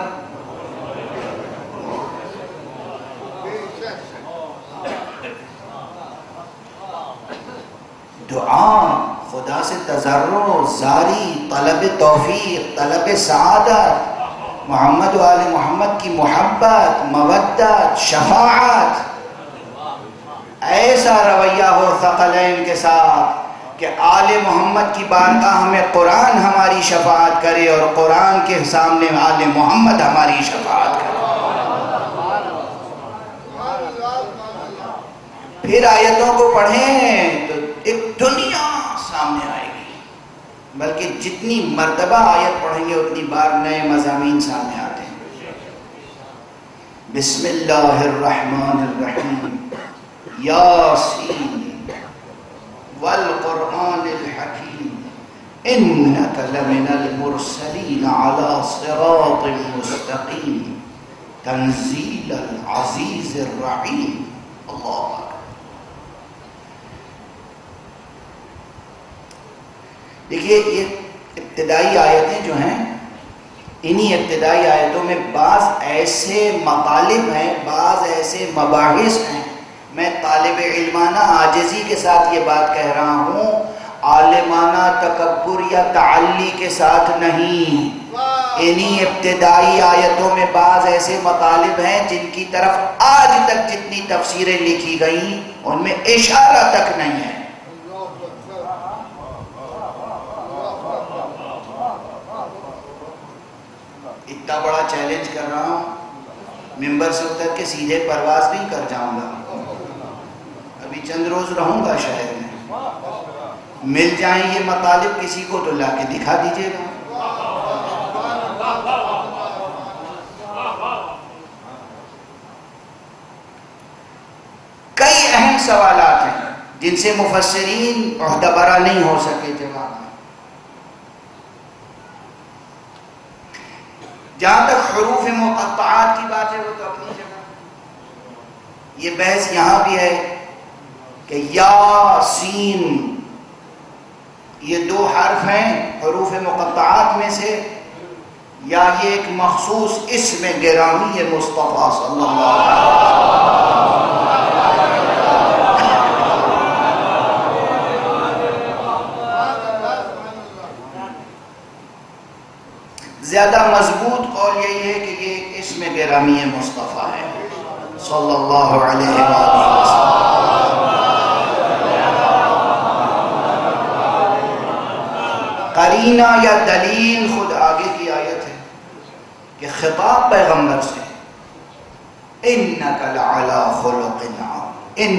دعا، خدا سے تضرع، زاری، طلب توفیق، طلب سعادت، محمد و آل محمد کی محبت، مودت، شفاعت، ایسا رویہ ہو ثقلین کے ساتھ کہ آل محمد کی بارگاہ میں قرآن ہماری شفاعت کرے اور قرآن کے سامنے آل محمد ہماری شفاعت کرے۔ پھر آیتوں کو پڑھیں تو ایک دنیا سامنے آئے گی، بلکہ جتنی مرتبہ آیت پڑھیں گے اتنی بار نئے مضامین سامنے آتے ہیں. بسم اللہ الرحمن الرحیم یاسین والقرآن الحکیم انک لمن المرسلین علی صراط مستقیم تنزیل العزیز الرحیم. اللہ اکبر. دیکھیے یہ ابتدائی آیتیں جو ہیں، انہی ابتدائی آیتوں میں بعض ایسے مطالب ہیں، بعض ایسے مباحث ہیں. میں طالب علمانہ عاجزی کے ساتھ یہ بات کہہ رہا ہوں، عالمانہ تکبر یا تعلی کے ساتھ نہیں. انہی ابتدائی آیتوں میں بعض ایسے مطالب ہیں جن کی طرف آج تک جتنی تفسیریں لکھی گئیں ان میں اشارہ تک نہیں ہے. اتنا بڑا چیلنج کر رہا ہوں، ممبر سے اتر کے سیدھے پرواز نہیں کر جاؤں گا. ابھی چند روز رہوں گا شہر میں، مل جائیں یہ مطالب کسی کو تو لا کے دکھا دیجیے گا. کئی اہم سوالات ہیں جن سے مفسرین عہدہ برا نہیں ہو سکے جواب میں. جہاں تک حروف مقطعات کی بات ہے وہ تو اپنی جگہ. یہ بحث یہاں بھی ہے کہ یا سین یہ دو حرف ہیں حروف مقطعات میں سے، یا یہ ایک مخصوص اسم گرامی ہے مصطفیٰ صلی اللہ علیہ وسلم. زیادہ مضبوط قول یہی ہے کہ یہ اسم گرامی مصطفیٰ ہے صلی اللہ علیہ وسلم. قرینہ یا دلیل خود آگے کی آیت ہے کہ خطاب پیغمبر سے، انک لعلی خلق عظیم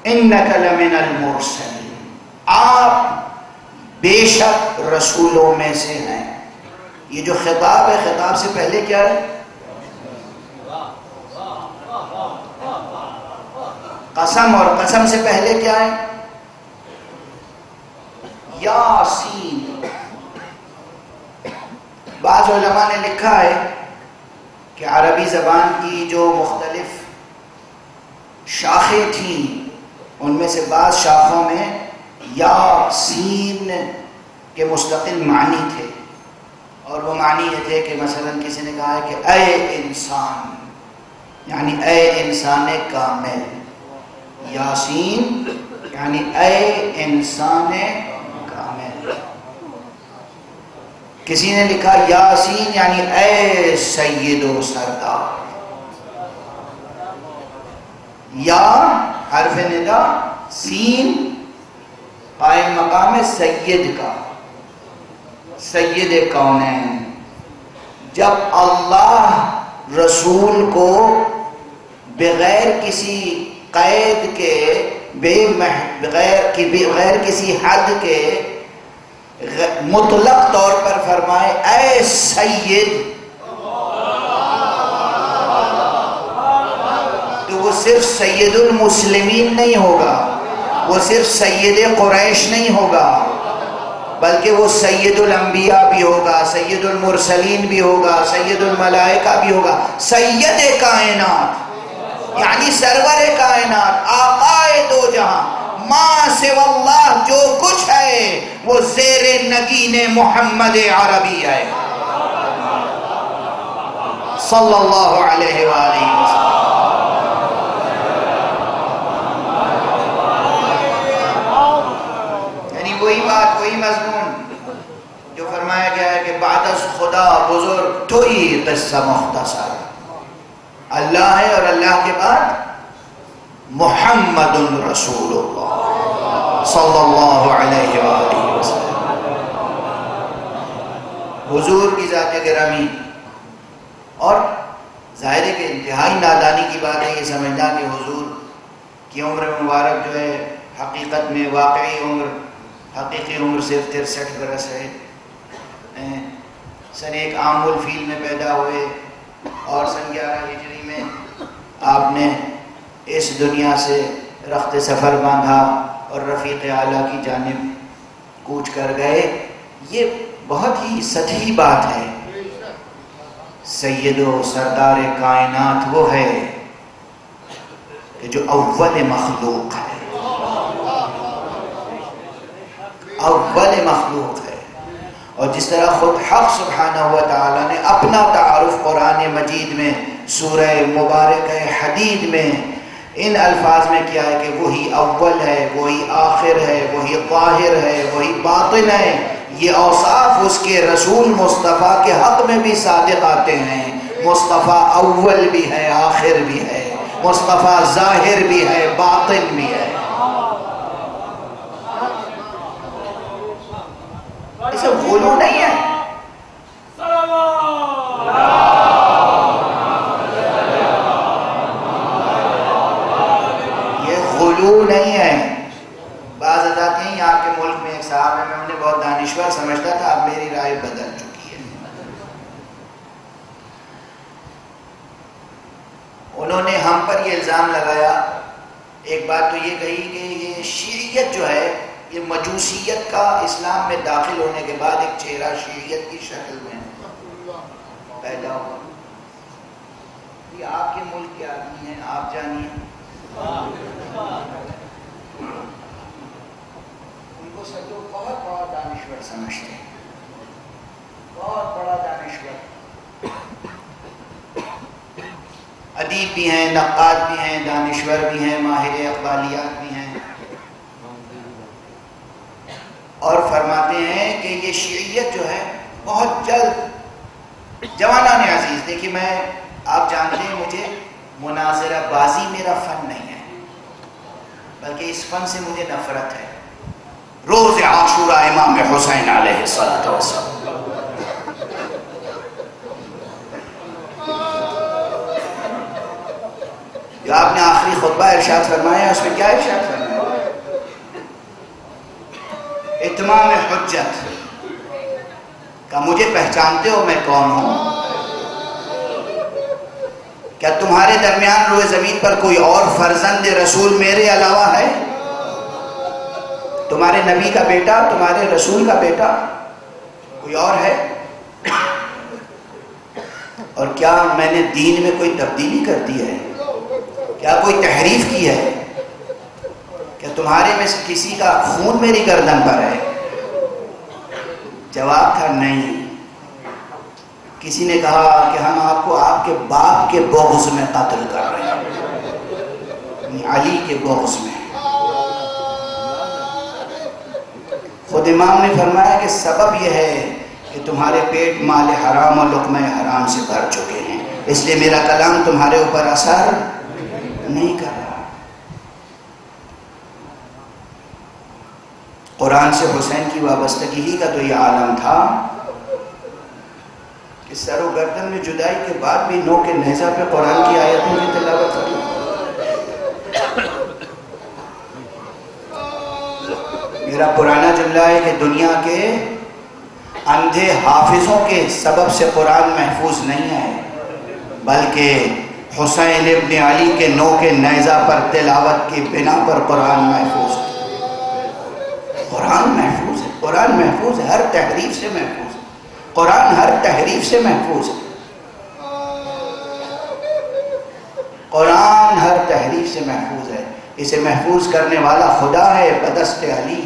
انک لمن المرسلین، آپ بے شک رسولوں میں سے ہیں. یہ جو خطاب ہے، خطاب سے پہلے کیا ہے؟ قسم، اور قسم سے پہلے کیا ہے؟ یاسین. بعض علماء نے لکھا ہے کہ عربی زبان کی جو مختلف شاخیں تھیں ان میں سے بعض شاخوں میں یاسین کے مستقل معنی تھے، اور وہ معنی یہ تھے کہ مثلا کسی نے کہا ہے کہ اے انسان، یعنی اے انسان کامل. یاسین یعنی اے انسان کامل. کسی نے لکھا یاسین یعنی اے سید و سردار. یا حرف ندا، سین قائم مقام سید کا، سید کونین. جب اللہ رسول کو بغیر کسی قید کے، بغیر کسی حد کے مطلق طور پر فرمائے اے سید، تو وہ صرف سید المسلمین نہیں ہوگا، وہ صرف سید قریش نہیں ہوگا، بلکہ وہ سید الانبیاء بھی ہوگا، سید المرسلین بھی ہوگا، سید الملائکہ بھی ہوگا، سید کائنات یعنی سرور کائنات، آقائے دو جہاں، ما سوا اللہ جو کچھ ہے وہ زیر نگین محمد عربی ہے صلی اللہ علیہ وآلہ وسلم. یعنی وہی بات، وہی مضمون جو فرمایا گیا ہے کہ بعد از خدا بزرگ تو ہی قصہ مختصر، اللہ ہے اور اللہ کے بعد محمد رسول اللہ صلی اللہ علیہ وآلہ وسلم. حضور کی ذات گرامی. اور ظاہر ہے کہ انتہائی نادانی کی بات ہے یہ سمجھنا کہ حضور کی عمر مبارک جو ہے حقیقت میں واقعی عمر حقیقی عمر صرف 63 برس ہے. سن 1 عام الفیل میں پیدا ہوئے اور سن 11 ہجری میں آپ نے اس دنیا سے رخت سفر باندھا اور رفیق اعلیٰ کی جانب کوچ کر گئے. یہ بہت ہی سطحی بات ہے. سید و سردار کائنات وہ ہے کہ جو اول مخلوق ہے، اول مخلوق ہے. اور جس طرح خود حق سبحانہ و تعالی نے اپنا تعارف قرآن مجید میں سورہ مبارکہ حدید میں ان الفاظ میں کیا ہے کہ وہی اول ہے، وہی آخر ہے، وہی ظاہر ہے، وہی باطن ہے. یہ اوصاف اس کے رسول مصطفیٰ کے حق میں بھی صادق آتے ہیں. مصطفیٰ اول بھی ہے، آخر بھی ہے، مصطفیٰ ظاہر بھی ہے، باطن بھی ہے. یہ سب غلو نہیں ہے. یہ غلو نہیں ہے. بعض حضرات ہیں یہاں کے ملک میں ایک صاحب ہے، میں انہیں بہت دانشور سمجھتا تھا، اب میری رائے بدل چکی ہے. انہوں نے ہم پر یہ الزام لگایا، ایک بات تو یہ کہی کہ یہ شیعیت جو ہے یہ مجوسیت کا اسلام میں داخل ہونے کے بعد ایک چہرہ شیعیت کی شکل میں پیدا ہوا. یہ آپ کے ملک کے آدمی ہیں، آپ جانیے. ان کو سب لوگ بہت بڑا دانشور سمجھتے ہیں، بہت بڑا دانشور. ادیب بھی ہیں، نقاد بھی ہیں، دانشور بھی ہیں، ماہر اقبالیات بھی ہیں. اور فرماتے ہیں کہ یہ شیعیت جو ہے بہت جلد جوانان عزیز. دیکھیے میں آپ جانتے ہیں مجھے مناظرہ بازی میرا فن نہیں ہے، بلکہ اس فن سے مجھے نفرت ہے. روز عاشورہ امام حسین علیہ السلام، جو آپ نے آخری خطبہ ارشاد فرمایا اس میں کیا ارشاد فرمایا؟ اتمام حجت کا مجھے پہچانتے ہو میں کون ہوں؟ کیا تمہارے درمیان روئے زمین پر کوئی اور فرزند رسول میرے علاوہ ہے؟ تمہارے نبی کا بیٹا، تمہارے رسول کا بیٹا کوئی اور ہے؟ اور کیا میں نے دین میں کوئی تبدیلی کر دی ہے؟ کیا کوئی تحریف کی ہے؟ کہ تمہارے میں سے کسی کا خون میری گردن پر ہے؟ جواب تھا نہیں. کسی نے کہا کہ ہم آپ کو آپ کے باپ کے بغض میں قتل کر رہے ہیں، علی کے بغض میں. خود امام نے فرمایا کہ سبب یہ ہے کہ تمہارے پیٹ مال حرام اور لقمہ حرام سے بھر چکے ہیں، اس لیے میرا کلام تمہارے اوپر اثر نہیں کر رہا. قرآن سے حسین کی وابستگی ہی کا تو یہ عالم تھا کہ سر و گردن میں جدائی کے بعد بھی نو کے نیزہ پہ قرآن کی آیتوں کی تلاوت ہوئی. میرا پرانا جملہ ہے کہ دنیا کے اندھے حافظوں کے سبب سے قرآن محفوظ نہیں ہے، بلکہ حسین ابن علی کے نو کے نیزہ پر تلاوت کی بنا پر قرآن محفوظ ہے. قرآن محفوظ ہے، قرآن محفوظ ہے، ہر تحریف سے محفوظ ہے. قرآن ہر تحریف سے محفوظ ہے. قرآن ہر تحریف سے محفوظ ہے. اسے محفوظ کرنے والا خدا ہے بدست علی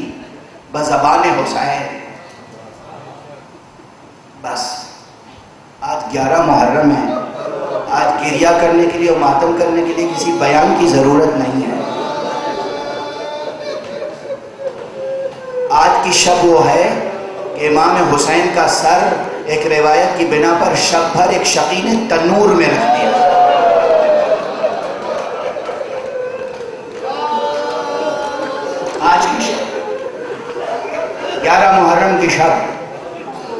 بزبان حسین. بس آج 11 محرم ہے، آج گریہ کرنے کے لیے اور ماتم کرنے کے لیے کسی بیان کی ضرورت نہیں ہے. آج کی شب وہ ہے کہ امام حسین کا سر ایک روایت کی بنا پر شب بھر ایک شقی نے تنور میں رکھ دیا. آج کی شب 11 محرم کی شب،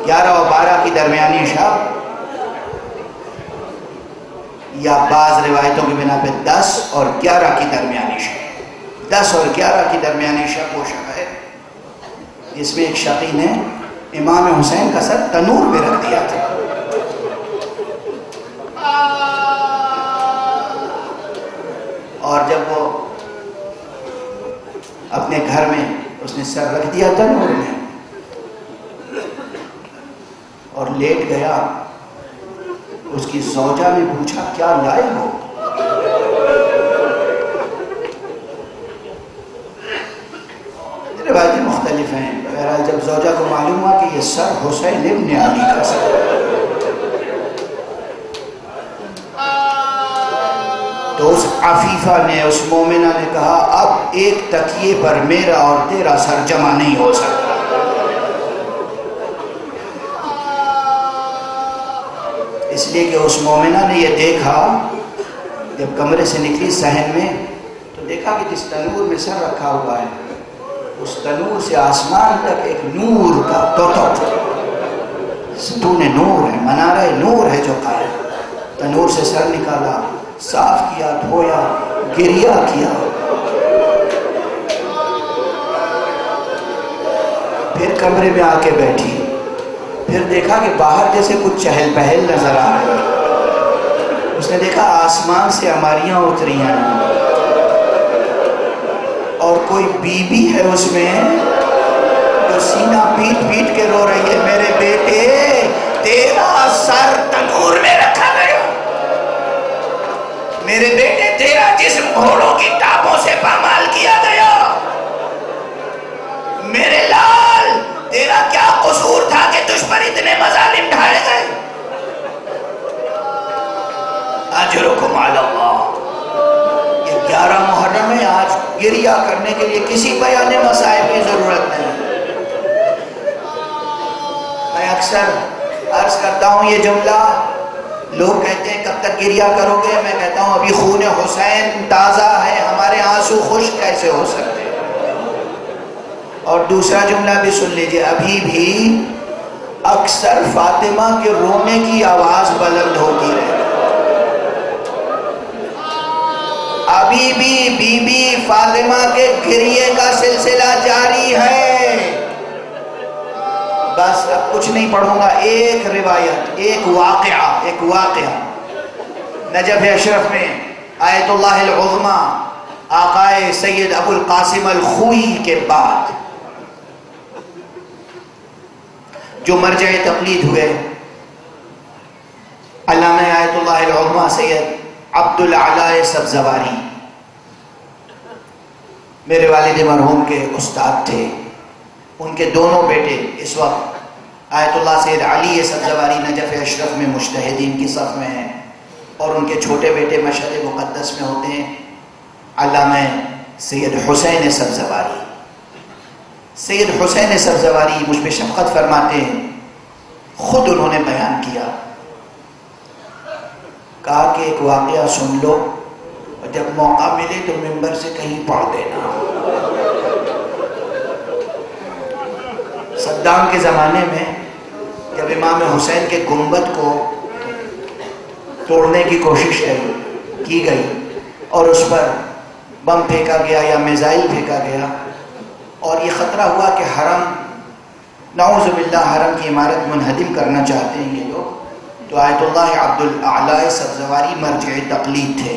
11 اور 12 کی درمیانی شب، یا بعض روایتوں کی بنا پہ 10 اور 11 کی درمیانی شب. 10 اور 11 کی درمیانی شب وہ شب ہے جس میں ایک شقی نے امام حسین کا سر تنور میں رکھ دیا تھا. اور جب وہ اپنے گھر میں اس نے سر رکھ دیا تنور میں اور لیٹ گیا، اس کی زوجہ نے پوچھا کیا لائے ہو؟ روایتیں مختلف ہیں. بہرحال جب زوجہ کو معلوم ہوا کہ یہ سر حسین ابن علی کا سر، تو اس عفیفہ نے، اس مومنہ نے کہا اب ایک تکیے پر میرا اور تیرا سر جمع نہیں ہو سکتا. اس لیے کہ اس مومنہ نے یہ دیکھا، جب کمرے سے نکلی صحن میں تو دیکھا کہ جس تنور میں سر رکھا ہوا ہے اس تنور سے آسمان تک ایک نور کا ستون نور ہے، منارہ نور ہے جو قائم. تنور سے سر نکالا، صاف کیا، دھویا، گریہ کیا، پھر کمرے میں آ کے بیٹھی. پھر دیکھا کہ باہر جیسے کچھ چہل پہل نظر آ رہی ہے. اس نے دیکھا آسمان سے عماریاں اتری ہیں اور کوئی بی بی ہے اس میں جو سینہ پیٹ پیٹ کے رو رہی ہے، میرے بیٹے تیرا سر تنور میں رکھا گیا، میرے بیٹے تیرا جسم گھوڑوں کی ٹانگوں سے پامال کیا گیا، میرے لال تیرا کیا قصور تھا کہ تجھ پر اتنے مظالم ڈھائے گئے؟ اجرکم علی اللہ. یہ 11 محرم ہے، آج گریہ کرنے کے لیے کسی بیان مسائل کی ضرورت نہیں. میں اکثر عرض کرتا ہوں یہ جملہ، لوگ کہتے ہیں کب تک گریہ کرو گے؟ میں کہتا ہوں ابھی خون حسین تازہ ہے، ہمارے آنسو خشک کیسے ہو سکتے ہیں؟ اور دوسرا جملہ بھی سن لیجئے، ابھی بھی اکثر فاطمہ کے رونے کی آواز بلند ہوتی رہے، ابھی بھی بی بی فاطمہ کے گریے کا سلسلہ جاری ہے. بس اب کچھ نہیں پڑھوں گا، ایک روایت، ایک واقعہ نجف اشرف میں آیت اللہ العظمیٰ آقائے سید ابو القاسم الخوئی کے بعد جو مرجع تقلید ہوئے، علامہ آیت اللہ العظمیٰ سید عبد العلی سبزواری میرے والد مرحوم کے استاد تھے. ان کے دونوں بیٹے اس وقت آیت اللہ سید علی سبزواری نجف اشرف میں مجتہدین کی صف میں ہیں، اور ان کے چھوٹے بیٹے مشہد مقدس میں ہوتے ہیں علامہ سید حسین سبزواری. سید حسین سبزواری مجھ پہ شفقت فرماتے ہیں، خود انہوں نے بیان کیا، کہا کہ ایک واقعہ سن لو اور جب موقع ملے تو منبر سے کہیں پڑھ دینا. صدام کے زمانے میں جب امام حسین کے گنبد کو توڑنے کی کوشش کی گئی اور اس پر بم پھینکا گیا یا میزائل پھینکا گیا اور یہ خطرہ ہوا کہ حرم، نعوذ باللہ، حرم کی عمارت منہدم کرنا چاہتے ہیں یہ لوگ، تو آیت اللہ عبد الاعلی سبزواری مرجع تقلید تھے.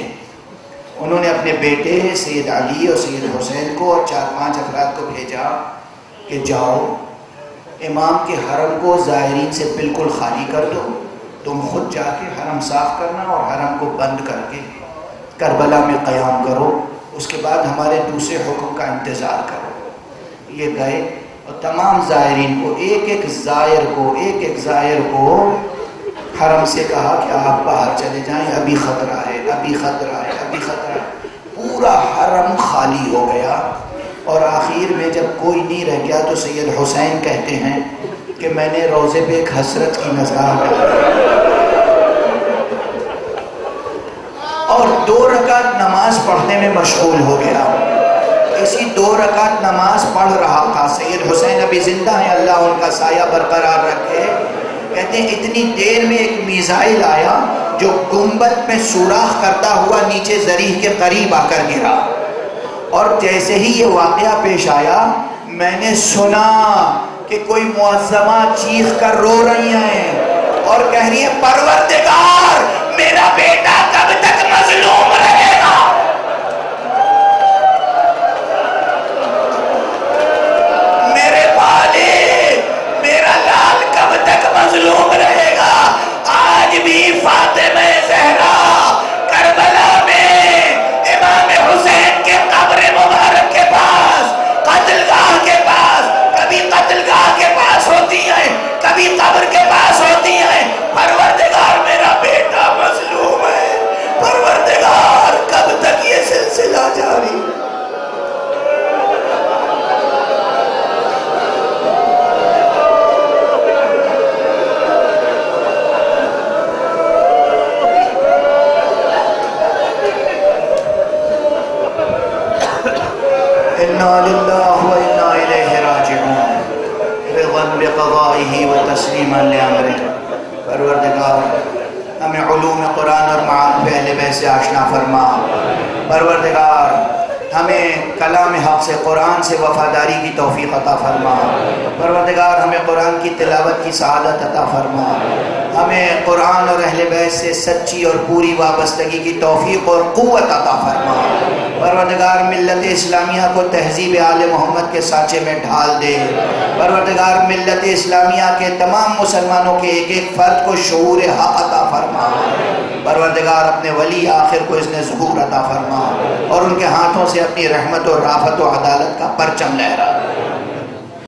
انہوں نے اپنے بیٹے سید علی اور سید حسین کو اور 4-5 افراد کو بھیجا کہ جاؤ امام کے حرم کو زائرین سے بالکل خالی کر دو، تم خود جا کے حرم صاف کرنا اور حرم کو بند کر کے کربلا میں قیام کرو، اس کے بعد ہمارے دوسرے حکم کا انتظار کرو. یہ گئے اور تمام زائرین کو، ایک ایک زائر کو حرم سے کہا کہ آپ باہر چلے جائیں، ابھی خطرہ ہے. پورا حرم خالی ہو گیا اور آخر میں جب کوئی نہیں رہ گیا تو سید حسین کہتے ہیں کہ میں نے روزے پہ ایک حسرت کی نظر اور 2 رکعت نماز پڑھنے میں مشغول ہو گیا. اسی 2 رکعت نماز پڑھ رہا تھا. سید حسین ابھی زندہ ہیں، اللہ ان کا سایہ برقرار رکھے. کہتے ہیں اتنی دیر میں ایک میزائل آیا جو گنبد میں سوراخ کرتا ہوا نیچے ذریح کے قریب آ کر گرا، اور جیسے ہی یہ واقعہ پیش آیا میں نے سنا کہ کوئی معظمات چیخ کر رو رہی ہیں اور کہہ رہی ہیں پروردگار میرا بیٹا کب تک مظلوم رہے گا؟ میرے والد میرا لال کب تک مظلوم رہے گا؟ آج بھی فاطمہ زہرا کربلا میں امام حسین کے قبر مبارک کے پاس قتل گاہ کے پاس کبھی قتل گاہ کے پاس ہوتی ہیں کبھی قبر کے پاس ہوتی ہیں پروردگار میرا بیٹا مظلوم ہے پروردگار کب تک یہ سلسلہ جاری اِنَّا لِلَّهِ وَإِنَّا إِلَيْهِ رَاجِعُونَ رِضًا بِقَضَائِهِ وَتَسْلِيمًا لِأَمْرِهِ پروردگار ہمیں علوم قرآن اور معانی اہل بیت سے آشنا فرما پروردگار ہمیں کلام حق سے قرآن سے وفاداری کی توفیق عطا فرما پروردگار ہمیں قرآن کی تلاوت کی سعادت عطا فرما ہمیں قرآن اور اہل بیت سے سچی اور پوری وابستگی کی توفیق اور قوت عطا فرما پروردگار ملت اسلامیہ کو تہذیب آل محمد کے سانچے میں ڈھال دے پروردگار ملت اسلامیہ کے تمام مسلمانوں کے ایک ایک فرد کو شعور حق عطا فرما پروردگار اپنے ولی آخر کو اذن ظہور عطا فرما اور ان کے ہاتھوں سے اپنی رحمت و رافت و عدالت کا پرچم لہرا